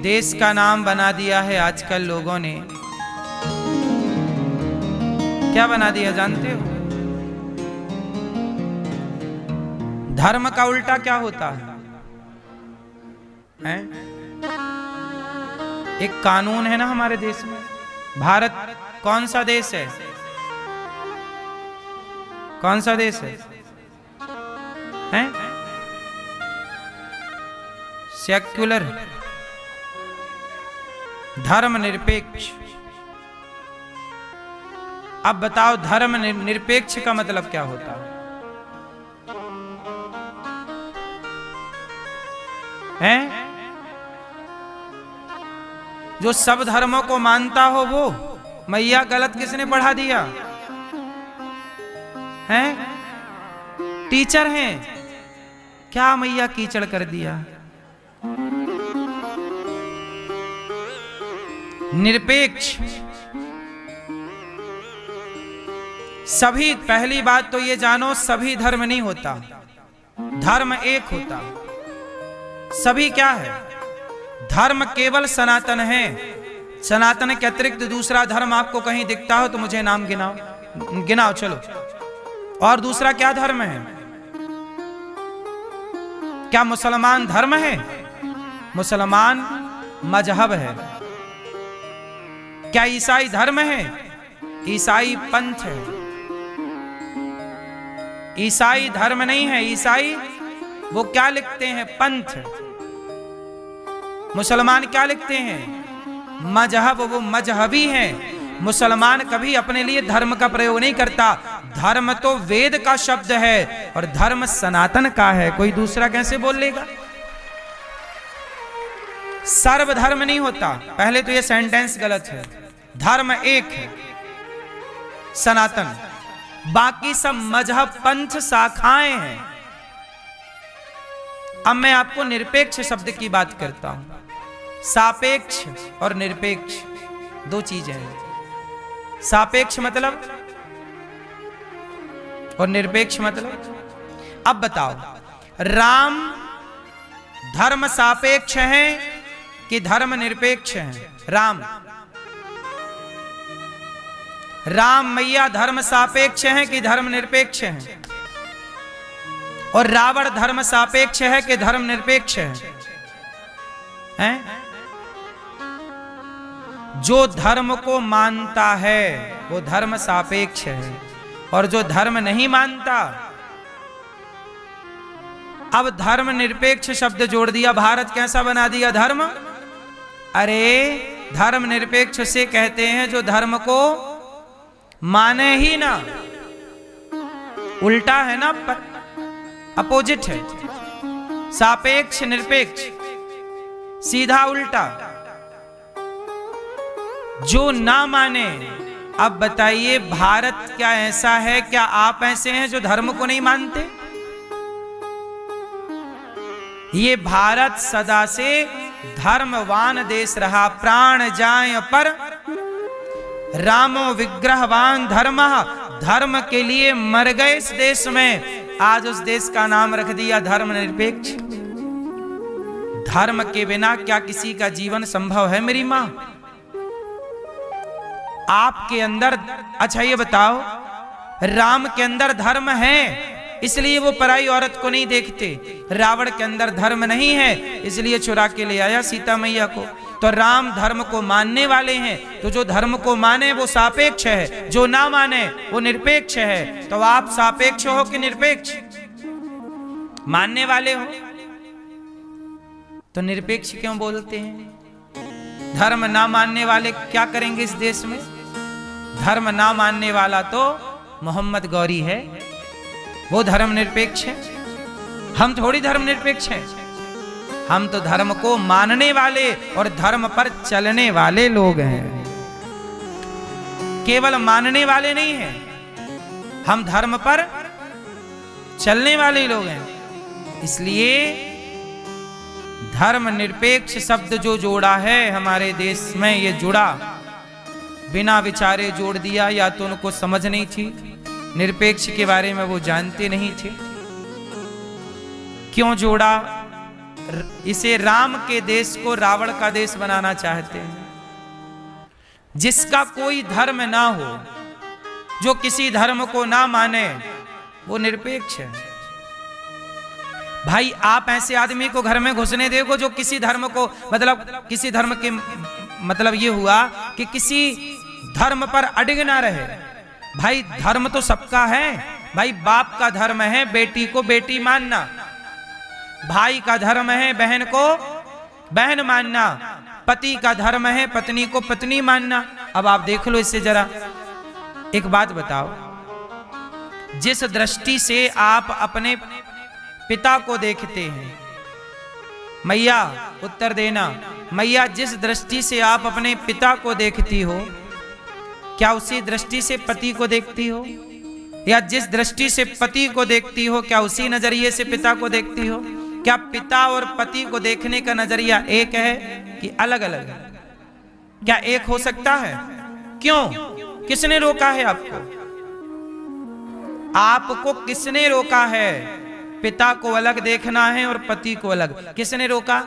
देश का नाम बना दिया है आजकल लोगों ने। क्या बना दिया जानते हो? धर्म का उल्टा क्या होता है? एक कानून है ना हमारे देश में। भारत कौन सा देश है? कौन सा देश है? सेक्युलर, धर्म निरपेक्ष। अब बताओ, धर्म निरपेक्ष का मतलब क्या होता है? हैं? जो सब धर्मों को मानता हो वो मैया गलत किसने पढ़ा दिया? हैं? टीचर हैं, क्या मैया कीचड़ कर दिया? निरपेक्ष सभी, पहली बात तो ये जानो सभी धर्म नहीं होता, धर्म एक होता। सभी क्या है? धर्म केवल सनातन है। सनातन के अतिरिक्त दूसरा धर्म आपको कहीं दिखता हो तो मुझे नाम गिनाओ, गिनाओ चलो। और दूसरा क्या धर्म है? क्या मुसलमान धर्म है? मुसलमान मजहब है। क्या ईसाई धर्म है? ईसाई पंथ है। ईसाई धर्म नहीं है, ईसाई वो क्या लिखते हैं? पंथ। मुसलमान क्या लिखते हैं? मजहब, वो मजहबी हैं। मुसलमान कभी अपने लिए धर्म का प्रयोग नहीं करता। धर्म तो वेद का शब्द है और धर्म सनातन का है, कोई दूसरा कैसे बोल लेगा? सर्वधर्म नहीं होता, पहले तो ये सेंटेंस गलत है। धर्म एक है सनातन, बाकी सब मजहब पंथ शाखाएं हैं। अब मैं आपको निरपेक्ष शब्द की बात करता हूं। सापेक्ष और निरपेक्ष दो चीजें हैं। सापेक्ष मतलब और निरपेक्ष मतलब। अब बताओ, राम धर्म सापेक्ष है कि धर्म निरपेक्ष है? राम मैया धर्म सापेक्ष है कि धर्म निरपेक्ष है? और रावण धर्म सापेक्ष है कि धर्म निरपेक्ष है? हैं? जो धर्म को मानता है वो धर्म सापेक्ष है, और जो धर्म नहीं मानता, अब धर्म निरपेक्ष शब्द जोड़ दिया, भारत कैसा बना दिया धर्म? अरे धर्म निरपेक्ष से कहते हैं जो धर्म को माने ही ना, उल्टा है ना, अपोजिट है। सापेक्ष निरपेक्ष सीधा उल्टा, जो ना माने। अब बताइए, भारत क्या ऐसा है? क्या आप ऐसे हैं जो धर्म को नहीं मानते? ये भारत सदा से धर्मवान देश रहा। प्राण जाए पर रामो विग्रहवान धर्म, धर्म के लिए मर गए इस देश में। आज उस देश का नाम रख दिया धर्मनिरपेक्ष। धर्म के बिना क्या किसी का जीवन संभव है मेरी मां? आपके अंदर, अच्छा ये बताओ, राम के अंदर धर्म है इसलिए वो पराई औरत को नहीं देखते। रावण के अंदर धर्म नहीं है इसलिए चुरा के ले आया सीता मैया को। तो राम धर्म को मानने वाले हैं, तो जो धर्म को माने वो सापेक्ष है, जो ना माने वो निरपेक्ष है। तो आप सापेक्ष हो कि निरपेक्ष? मानने वाले हो तो निरपेक्ष क्यों बोलते हैं? धर्म ना मानने वाले क्या करेंगे इस देश में? धर्म ना मानने वाला तो मोहम्मद गौरी है, वो धर्म निरपेक्ष है। हम थोड़ी धर्म निरपेक्ष हैं, हम तो धर्म को मानने वाले और धर्म पर चलने वाले लोग हैं। केवल मानने वाले नहीं हैं, हम धर्म पर चलने वाले लोग हैं। इसलिए धर्म निरपेक्ष शब्द जो जोड़ा है हमारे देश में, ये जुड़ा बिना विचारे जोड़ दिया, या तो उनको समझ नहीं थी, निरपेक्ष के बारे में वो जानते नहीं थे। क्यों जोड़ा? इसे राम के देश को रावण का देश बनाना चाहते हैं। जिसका कोई धर्म ना हो, जो किसी धर्म को ना माने, वो निरपेक्ष है। भाई आप ऐसे आदमी को घर में घुसने देखो जो किसी धर्म को, मतलब किसी धर्म के, मतलब ये हुआ कि किसी धर्म पर अडिग ना रहे। भाई धर्म तो सबका है। भाई बाप का धर्म है बेटी को बेटी मानना, भाई का धर्म है बहन को बहन मानना, पति का धर्म है पत्नी को पत्नी मानना। अब आप देख लो इससे जरा एक बात बताओ, जिस दृष्टि से आप अपने पिता को देखते हैं, मैया उत्तर देना, मैया जिस दृष्टि से आप अपने पिता को देखती हो, क्या उसी दृष्टि से पति को देखती हो? या जिस दृष्टि से पति को देखती हो, क्या उसी नजरिए से पिता को देखती हो? क्या पिता और पति को देखने का नजरिया एक है कि अलग अलग है? क्या एक हो सकता है? क्यों? किसने रोका है आपको? आपको किसने रोका है? पिता को अलग देखना है और पति को अलग, किसने रोका?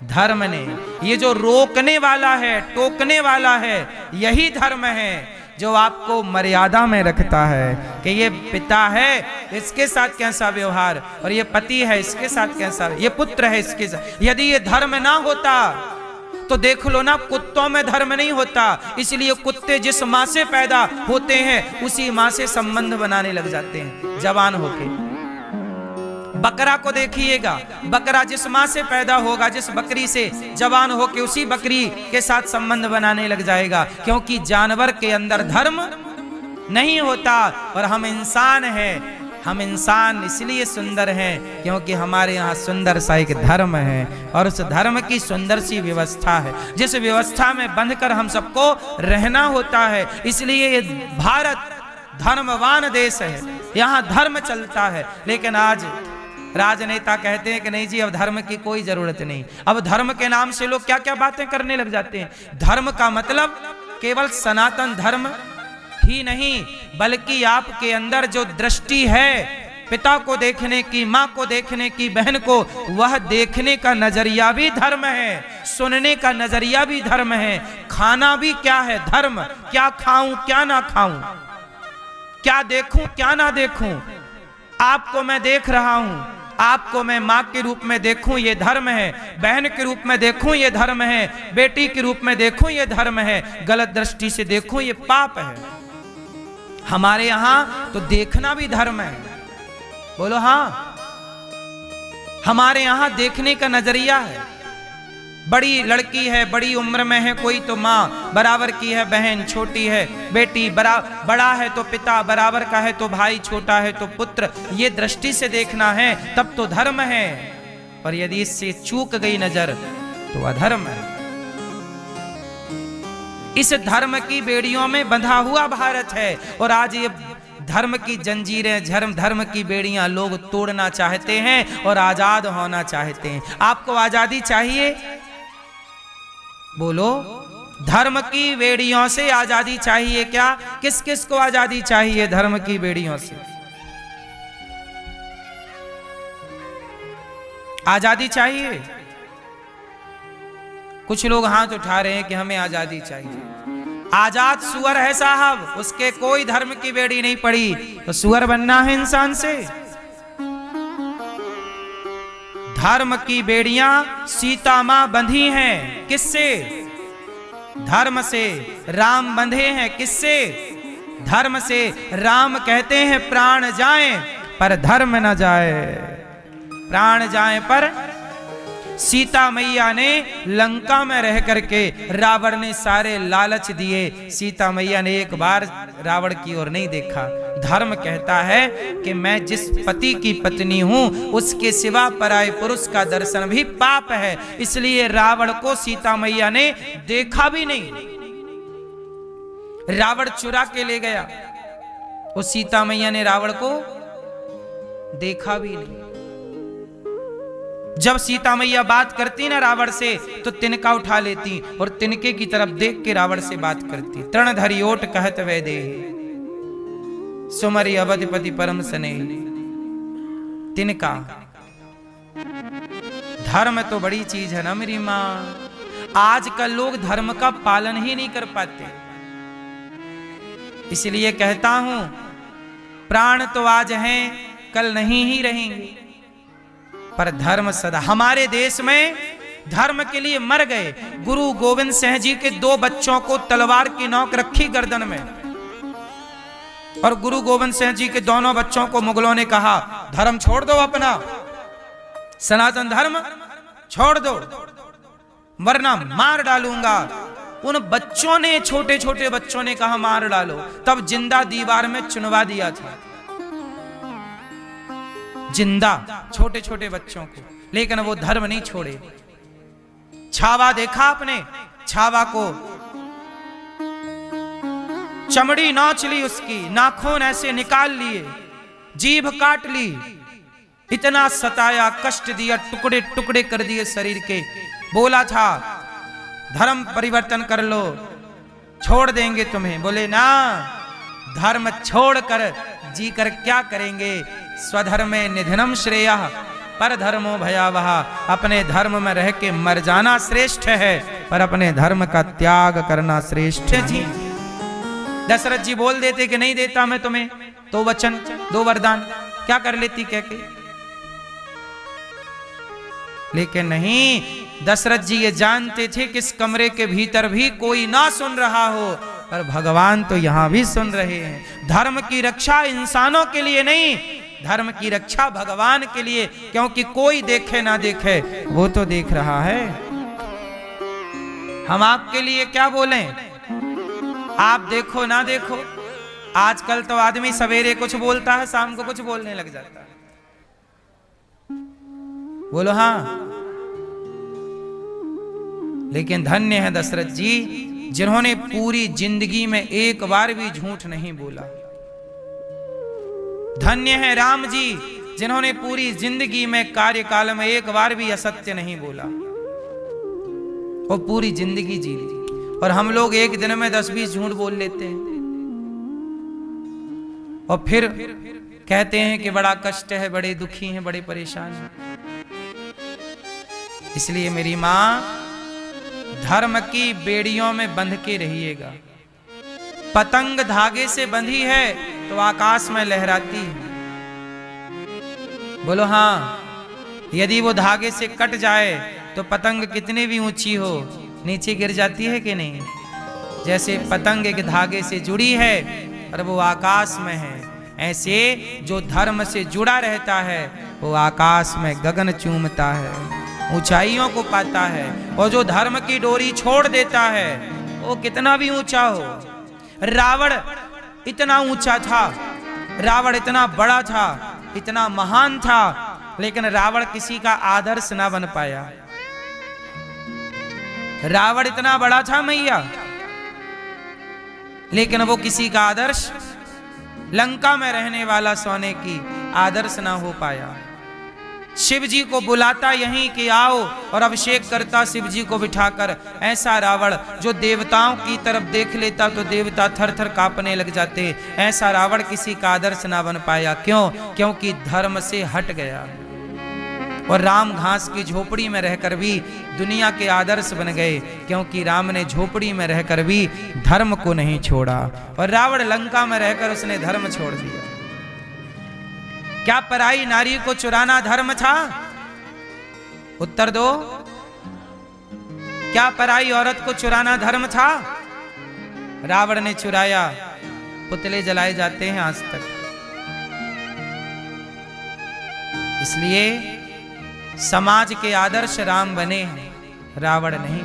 धर्म ने। ये जो रोकने वाला है, टोकने वाला है, यही धर्म है जो आपको मर्यादा में रखता है कि ये पिता है, इसके साथ कैसा व्यवहार, और ये पति है, इसके साथ कैसा, ये पुत्र है, इसके साथ। यदि ये धर्म ना होता तो देख लो ना, कुत्तों में धर्म नहीं होता, इसलिए कुत्ते जिस माँ से पैदा होते हैं उसी माँ से संबंध बनाने लग जाते हैं जवान होके। बकरा को देखिएगा, बकरा जिस माँ से पैदा होगा, जिस बकरी से जवान होके उसी बकरी के साथ संबंध बनाने लग जाएगा, क्योंकि जानवर के अंदर धर्म नहीं होता। और हम इंसान हैं, हम इंसान इसलिए सुंदर हैं क्योंकि हमारे यहाँ सुंदर सा एक धर्म है, और उस धर्म की सुंदर सी व्यवस्था है, जिस व्यवस्था में बंधकर हम सबको रहना होता है। इसलिए ये भारत धर्मवान देश है, यहाँ धर्म चलता है। लेकिन आज राजनेता कहते हैं कि नहीं जी, अब धर्म की कोई जरूरत नहीं। अब धर्म के नाम से लोग क्या क्या बातें करने लग जाते हैं। धर्म का मतलब केवल सनातन धर्म ही नहीं, बल्कि आपके अंदर जो दृष्टि है पिता को देखने की, माँ को देखने की, बहन को, वह देखने का नजरिया भी धर्म है, सुनने का नजरिया भी धर्म है, खाना भी क्या है? धर्म। क्या खाऊं क्या ना खाऊं, क्या देखूं क्या ना देखूं, आपको मैं देख रहा हूं, आपको मैं माँ के रूप में देखूं ये धर्म है, बहन के रूप में देखूं ये धर्म है, बेटी के रूप में देखूं ये धर्म है, गलत दृष्टि से देखूं ये पाप है। हमारे यहाँ तो देखना भी धर्म है, बोलो हाँ। हमारे यहाँ देखने का नजरिया है, बड़ी लड़की है, बड़ी उम्र में है कोई तो माँ बराबर की है, बहन छोटी है, बेटी बड़ा है तो पिता बराबर का है, तो भाई छोटा है तो पुत्र, ये दृष्टि से देखना है तब तो धर्म है। और यदि इससे चूक गई नजर तो अधर्म है। इस धर्म की बेड़ियों में बंधा हुआ भारत है, और आज ये धर्म की जंजीरें, धर्म की बेड़ियां लोग तोड़ना चाहते हैं और आजाद होना चाहते हैं। आपको आजादी चाहिए? बोलो, धर्म की बेड़ियों से आजादी चाहिए क्या? किस किस को आजादी चाहिए धर्म की बेड़ियों से? आजादी चाहिए? कुछ लोग हाथ उठा रहे हैं कि हमें आजादी चाहिए। आजाद सुअर है साहब, उसके कोई धर्म की बेड़ी नहीं पड़ी, तो सुअर बनना है इंसान से। धर्म की बेड़ियां सीता मां बंधी हैं, किससे? धर्म से। राम बंधे हैं, किससे? धर्म से। राम कहते हैं प्राण जाए पर धर्म न जाए, प्राण जाए पर। सीता मैया ने लंका में रह करके, रावण ने सारे लालच दिए, सीता मैया ने एक बार रावण की ओर नहीं देखा। धर्म कहता है कि मैं जिस पति की पत्नी हूं उसके सिवा पराये पुरुष का दर्शन भी पाप है, इसलिए रावण को सीता मैया ने देखा भी नहीं। रावण चुरा के ले गया, वो सीता मैया ने रावण को देखा भी नहीं। जब सीता मैया बात करती ना रावण से, तो तिनका उठा लेती और तिनके की तरफ देख के रावण से बात करती। तृणधरी ओट कहत वै दे, सुमरि अवधिपति परम स्नेह। तिनका। धर्म तो बड़ी चीज है ना मेरी माँ। आजकल लोग धर्म का पालन ही नहीं कर पाते, इसलिए कहता हूं प्राण तो आज हैं, कल नहीं ही रहेंगे, पर धर्म सदा। हमारे देश में धर्म के लिए मर गए। गुरु गोविंद सिंह जी के 2 बच्चों को तलवार की नोक रखी गर्दन में, और गुरु गोविंद सिंह जी के दोनों बच्चों को मुगलों ने कहा धर्म छोड़ दो, अपना सनातन धर्म छोड़ दो वरना मार डालूंगा। उन बच्चों ने, छोटे छोटे बच्चों ने कहा मार डालो, तब जिंदा दीवार में चुनवा दिया था, जिंदा छोटे छोटे बच्चों को। लेकिन वो धर्म नहीं छोड़े। छावा देखा आपने? छावा को चमड़ी नोच ली, उसकी नाखून ऐसे निकाल लिए, जीभ काट ली, इतना सताया, कष्ट दिया, टुकड़े टुकड़े कर दिए शरीर के। बोला था धर्म परिवर्तन कर लो, छोड़ देंगे तुम्हें। बोले ना, धर्म छोड़कर जी कर क्या करेंगे? स्वधर्मे निधनम श्रेयः पर धर्मो भयावह। अपने धर्म में रह के मर जाना श्रेष्ठ है, पर अपने धर्म का त्याग करना श्रेष्ठ है। दशरथ जी बोल देते कि नहीं देता मैं तुम्हें तो वचन, दो वरदान, क्या कर लेती कह के। लेकिन नहीं, दशरथ जी ये जानते थे कि इस कमरे के भीतर भी कोई ना सुन रहा हो, पर भगवान तो यहां भी सुन रहे हैं। धर्म की रक्षा इंसानों के लिए नहीं, धर्म की रक्षा भगवान के लिए, क्योंकि कोई देखे ना देखे वो तो देख रहा है। हम आपके लिए क्या बोलें? आप देखो ना देखो, आजकल तो आदमी सवेरे कुछ बोलता है, शाम को कुछ बोलने लग जाता है। बोलो हाँ। लेकिन धन्य है दशरथ जी, जिन्होंने पूरी जिंदगी में एक बार भी झूठ नहीं बोला। धन्य है राम जी, जिन्होंने पूरी जिंदगी में कार्यकाल में एक बार भी असत्य नहीं बोला, और पूरी जिंदगी जी ली। और हम लोग एक दिन में 10-20 झूठ बोल लेते हैं, और फिर कहते हैं कि बड़ा कष्ट है, बड़े दुखी हैं, बड़े परेशान हैं। इसलिए मेरी मां, धर्म की बेड़ियों में बंध के रहिएगा। पतंग धागे से बंधी है तो आकाश में लहराती है। बोलो हाँ। यदि वो धागे से कट जाए तो पतंग कितनी भी ऊंची हो, नीचे गिर जाती है कि नहीं? जैसे पतंग एक धागे से जुड़ी है और वो आकाश में है, ऐसे जो धर्म से जुड़ा रहता है वो आकाश में गगन चूमता है, ऊंचाइयों को पाता है। और जो धर्म की डोरी छोड़ देता है वो कितना भी ऊंचा हो। रावण इतना ऊंचा था, रावण इतना बड़ा था, इतना महान था, लेकिन रावण किसी का आदर्श ना बन पाया। रावण इतना बड़ा था मैया, लेकिन वो किसी का आदर्श, लंका में रहने वाला सोने की आदर्श ना हो पाया। शिव जी को बुलाता यहीं कि आओ, और अभिषेक करता शिव जी को बिठाकर। ऐसा रावण जो देवताओं की तरफ देख लेता तो देवता थर थर कांपने लग जाते। ऐसा रावण किसी का आदर्श ना बन पाया। क्यों? क्योंकि धर्म से हट गया। और राम घास की झोपड़ी में रहकर भी दुनिया के आदर्श बन गए, क्योंकि राम ने झोपड़ी में रहकर भी धर्म को नहीं छोड़ा। और रावण लंका में रहकर उसने धर्म छोड़ दिया। क्या पराई नारी को चुराना धर्म था? उत्तर दो। क्या पराई औरत को चुराना धर्म था? रावण ने चुराया, पुतले जलाए जाते हैं आज तक। इसलिए समाज के आदर्श राम बने हैं, रावण नहीं।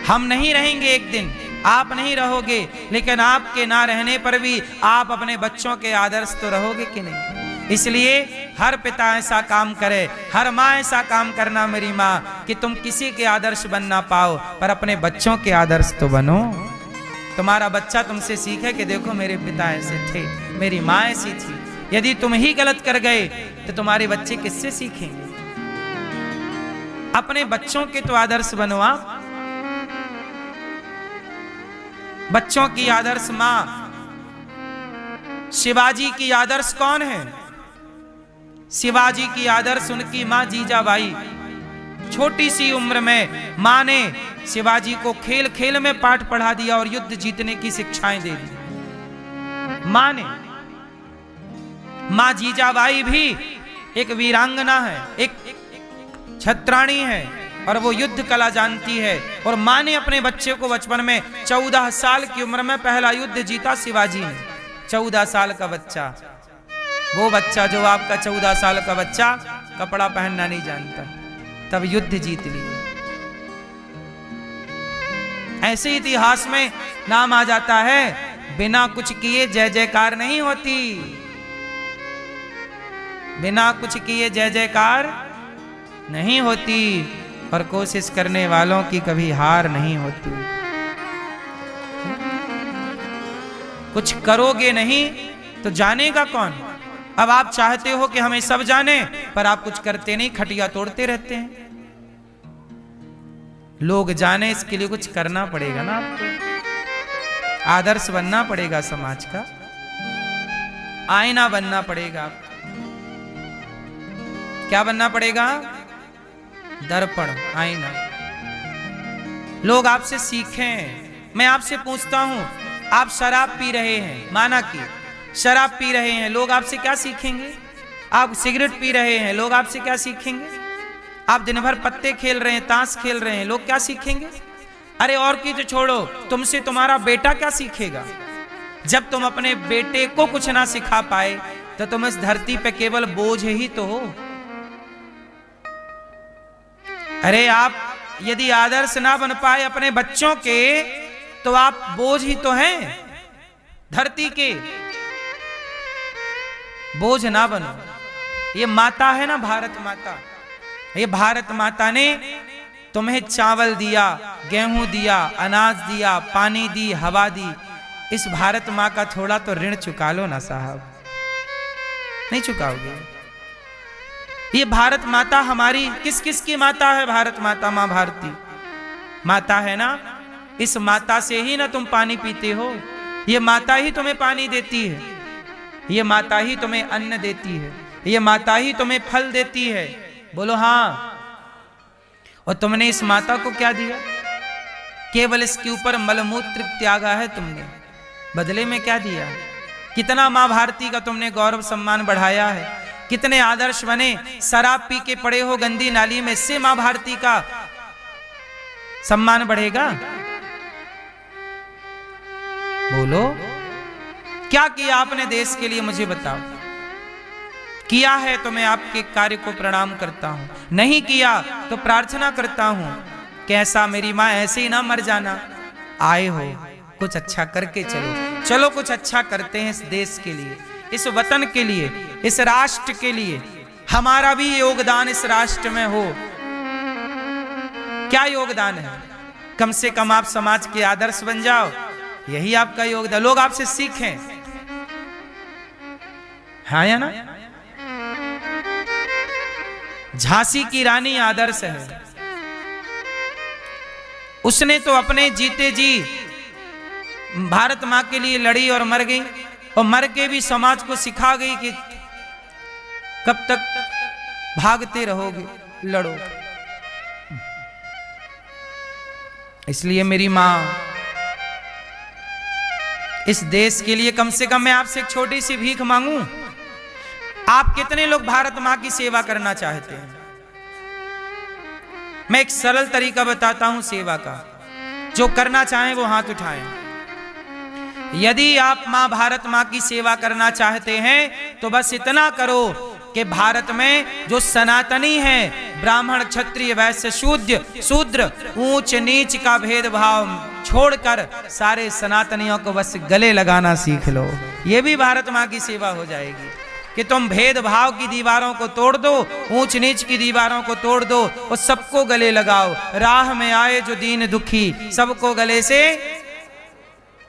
हम नहीं रहेंगे, एक दिन आप नहीं रहोगे, लेकिन आपके ना रहने पर भी आप अपने बच्चों के आदर्श तो रहोगे कि नहीं। इसलिए हर पिता ऐसा काम करे, हर माँ ऐसा काम करना मेरी माँ, कि तुम किसी के आदर्श बन ना पाओ, पर अपने बच्चों के आदर्श तो बनो। तुम्हारा बच्चा तुमसे सीखे कि देखो मेरे पिता ऐसे थे, मेरी माँ ऐसी थी। यदि तुम ही गलत कर गए तो तुम्हारे बच्चे किससे सीखेंगे? अपने बच्चों के तो आदर्श बनो आप। बच्चों की आदर्श मां। शिवाजी की आदर्श कौन है? शिवाजी की आदर्श उनकी मां जीजाबाई। छोटी सी उम्र में मां ने शिवाजी को खेल खेल में पाठ पढ़ा दिया और युद्ध जीतने की शिक्षाएं दे दी मां ने। मां जीजाबाई भी एक वीरांगना है, एक छत्राणी है, और वो युद्ध कला जानती है। और मां ने अपने बच्चे को बचपन में 14 साल की उम्र में पहला युद्ध जीता शिवाजी ने। 14 साल का बच्चा, वो बच्चा जो आपका 14 साल का बच्चा कपड़ा पहनना नहीं जानता, तब युद्ध जीत लिया। ऐसे इतिहास में नाम आ जाता है, बिना कुछ किए जय जयकार नहीं होती। बिना कुछ किए जय जयकार नहीं होती, और कोशिश करने वालों की कभी हार नहीं होती। कुछ करोगे नहीं तो जानेगा कौन? अब आप चाहते हो कि हमें सब जाने, पर आप कुछ करते नहीं, खटिया तोड़ते रहते हैं। लोग जाने इसके लिए कुछ करना पड़ेगा ना आपको। आदर्श बनना पड़ेगा, समाज का आईना बनना पड़ेगा। क्या बनना पड़ेगा? दर्पण, आईना। लोग आपसे सीखें। मैं आपसे पूछता हूं, आप शराब पी रहे हैं, माना कि शराब पी रहे हैं, लोग आपसे क्या सीखेंगे? आप सिगरेट पी रहे हैं, लोग आपसे क्या सीखेंगे? आप दिन भर पत्ते खेल रहे हैं, ताश खेल रहे हैं, लोग क्या सीखेंगे? अरे और की तो छोड़ो, तुमसे तुम्हारा बेटा क्या सीखेगा? जब तुम अपने बेटे को कुछ ना सिखा पाए तो तुम इस धरती पे केवल बोझ ही तो हो। अरे आप यदि आदर्श ना बन पाए अपने बच्चों के, तो आप बोझ ही तो हैं धरती के। बोझ ना बनो। ये माता है ना, भारत माता, ये भारत माता ने तुम्हें चावल दिया, गेहूं दिया, अनाज दिया, पानी दी, हवा दी। इस भारत माँ का थोड़ा तो ऋण चुका लो ना साहब। नहीं चुकाओगे? ये भारत माता हमारी किस किस की माता है? भारत माता, माँ भारती माता है ना। इस माता से ही ना तुम पानी पीते हो। ये माता ही तुम्हें पानी देती है, ये माता ही तुम्हें अन्न देती है, ये माता ही तुम्हें फल देती है। बोलो हाँ। और तुमने इस माता को क्या दिया? केवल इसके ऊपर मलमूत्र त्यागा है तुमने। बदले में क्या दिया? कितना माँ भारती का तुमने गौरव सम्मान बढ़ाया है, कितने आदर्श बने। शराब पी के पड़े हो गंदी नाली में, इससे माँ भारती का सम्मान बढ़ेगा? बोलो क्या किया आपने देश के लिए? मुझे बताओ। किया है तो मैं आपके कार्य को प्रणाम करता हूं, नहीं किया तो प्रार्थना करता हूं कि ऐसा मेरी मां ऐसे ही ना मर जाना। आए हो कुछ अच्छा करके चलो, चलो कुछ अच्छा करते हैं इस देश के लिए, इस वतन के लिए, इस राष्ट्र के लिए। हमारा भी योगदान इस राष्ट्र में हो। क्या योगदान है? कम से कम आप समाज के आदर्श बन जाओ, यही आपका योगदान। लोग आपसे सीखें, हाँ या ना? झांसी की रानी आदर्श है। उसने तो अपने जीते जी भारत मां के लिए लड़ी और मर गई, और मर के भी समाज को सिखा गई कि कब तक भागते रहोगे, लड़ो। इसलिए मेरी मां, इस देश के लिए कम से कम मैं आपसे एक छोटी सी भीख मांगूं। आप कितने लोग भारत मां की सेवा करना चाहते हैं? मैं एक सरल तरीका बताता हूं सेवा का। जो करना चाहें वो हाथ उठाएं। यदि आप मां भारत मां की सेवा करना चाहते हैं तो बस इतना करो कि भारत में जो सनातनी है, ब्राह्मण, क्षत्रिय, वैश्य, शूद्र, ऊंच नीच का भेदभाव छोड़कर सारे सनातनियों को बस गले लगाना सीख लो। ये भी भारत मां की सेवा हो जाएगी कि तुम भेदभाव की दीवारों को तोड़ दो, ऊंच नीच की दीवारों को तोड़ दो और सबको गले लगाओ। राह में आए जो दीन दुखी, सबको गले से,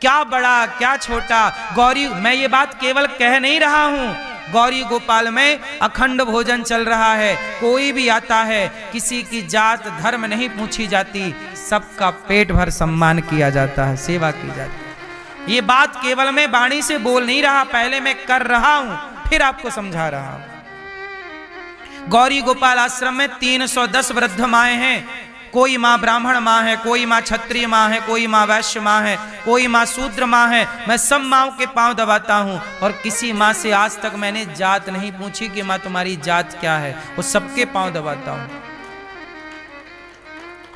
क्या बड़ा क्या छोटा। गौरी, मैं ये बात केवल कह नहीं रहा हूं, गौरी गोपाल में अखंड भोजन चल रहा है। कोई भी आता है, किसी की जात धर्म नहीं पूछी जाती, सबका पेट भर सम्मान किया जाता है, सेवा की जाती है। ये बात केवल मैं वाणी से बोल नहीं रहा, पहले मैं कर रहा हूं, फिर आपको समझा रहा हूं। गौरी गोपाल आश्रम में 310 वृद्ध माएं हैं। कोई माँ ब्राह्मण माँ है, कोई माँ क्षत्रिय माँ है, कोई माँ वैश्य माँ है, कोई माँ शूद्र माँ है। मैं सब माँओं के पांव दबाता हूँ और किसी माँ से आज तक मैंने जात नहीं पूछी कि माँ तुम्हारी जात क्या है, वो सबके पांव दबाता हूँ।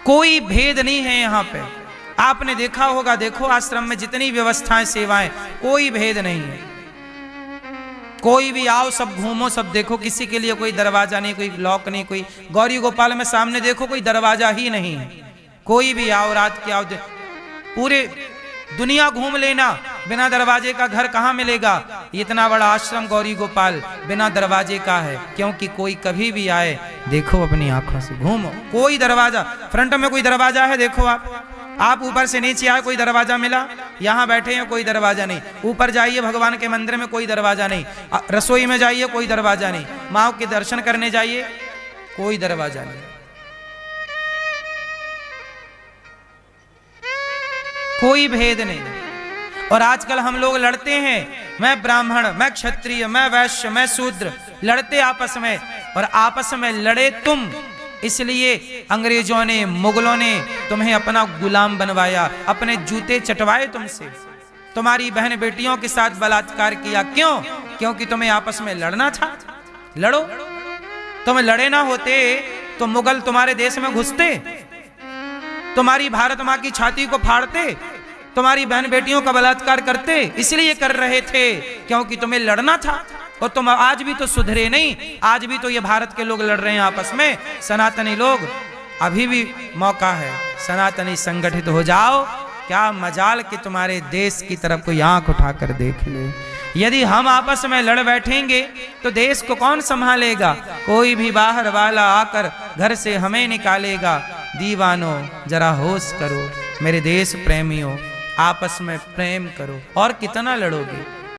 कोई भेद नहीं है यहाँ पे। आपने देखा होगा, देखो आश्रम में जितनी व्यवस्थाएं, सेवाएं, कोई भेद नहीं है। कोई भी आओ, सब घूमो, सब देखो, किसी के लिए कोई दरवाजा नहीं, कोई लॉक नहीं। कोई गौरी गोपाल में सामने देखो, कोई दरवाजा ही नहीं है। कोई भी आओ, रात के आओ, पूरे दुनिया घूम लेना, बिना दरवाजे का घर कहाँ मिलेगा? इतना बड़ा आश्रम गौरी गोपाल बिना दरवाजे का है, क्योंकि कोई कभी भी आए, देखो अपनी आंखों से घूमो, कोई दरवाजा, फ्रंट में कोई दरवाजा है देखो आप ऊपर से नीचे आए कोई दरवाजा मिला? यहाँ बैठे हैं कोई दरवाजा नहीं, ऊपर जाइए भगवान के मंदिर में कोई दरवाजा नहीं, रसोई में जाइए कोई दरवाजा नहीं, माँ के दर्शन करने जाइए कोई दरवाजा नहीं, कोई भेद नहीं। और आजकल हम लोग लड़ते हैं, मैं ब्राह्मण, मैं क्षत्रिय, मैं वैश्य, मैं शूद्र, लड़ते आपस में, और आपस में लड़े तुम, इसलिए अंग्रेजों ने, मुगलों ने तुम्हें अपना गुलाम बनवाया, अपने जूते चटवाए तुमसे, तुम्हारी बहन बेटियों के साथ बलात्कार किया। क्यों? क्योंकि तुम्हें आपस में लड़ना था। लड़ो, तुम लड़े ना होते तो मुगल तुम्हारे देश में घुसते, तुम्हारी भारत माँ की छाती को फाड़ते, तुम्हारी बहन बेटियों का बलात्कार करते, इसलिए कर रहे थे क्योंकि तुम्हें लड़ना था। और तुम आज भी तो सुधरे नहीं, आज भी तो ये भारत के लोग लड़ रहे हैं आपस में, सनातनी लोग, अभी भी मौका है, सनातनी संगठित हो जाओ। क्या मजाल कि तुम्हारे देश की तरफ कोई आंख उठाकर देख ले। यदि हम आपस में लड़ बैठेंगे तो देश को कौन संभालेगा? कोई भी बाहर वाला आकर घर से हमें निकालेगा। दीवानों जरा होश करो, मेरे देश प्रेमियों आपस में प्रेम करो, और कितना लड़ोगे?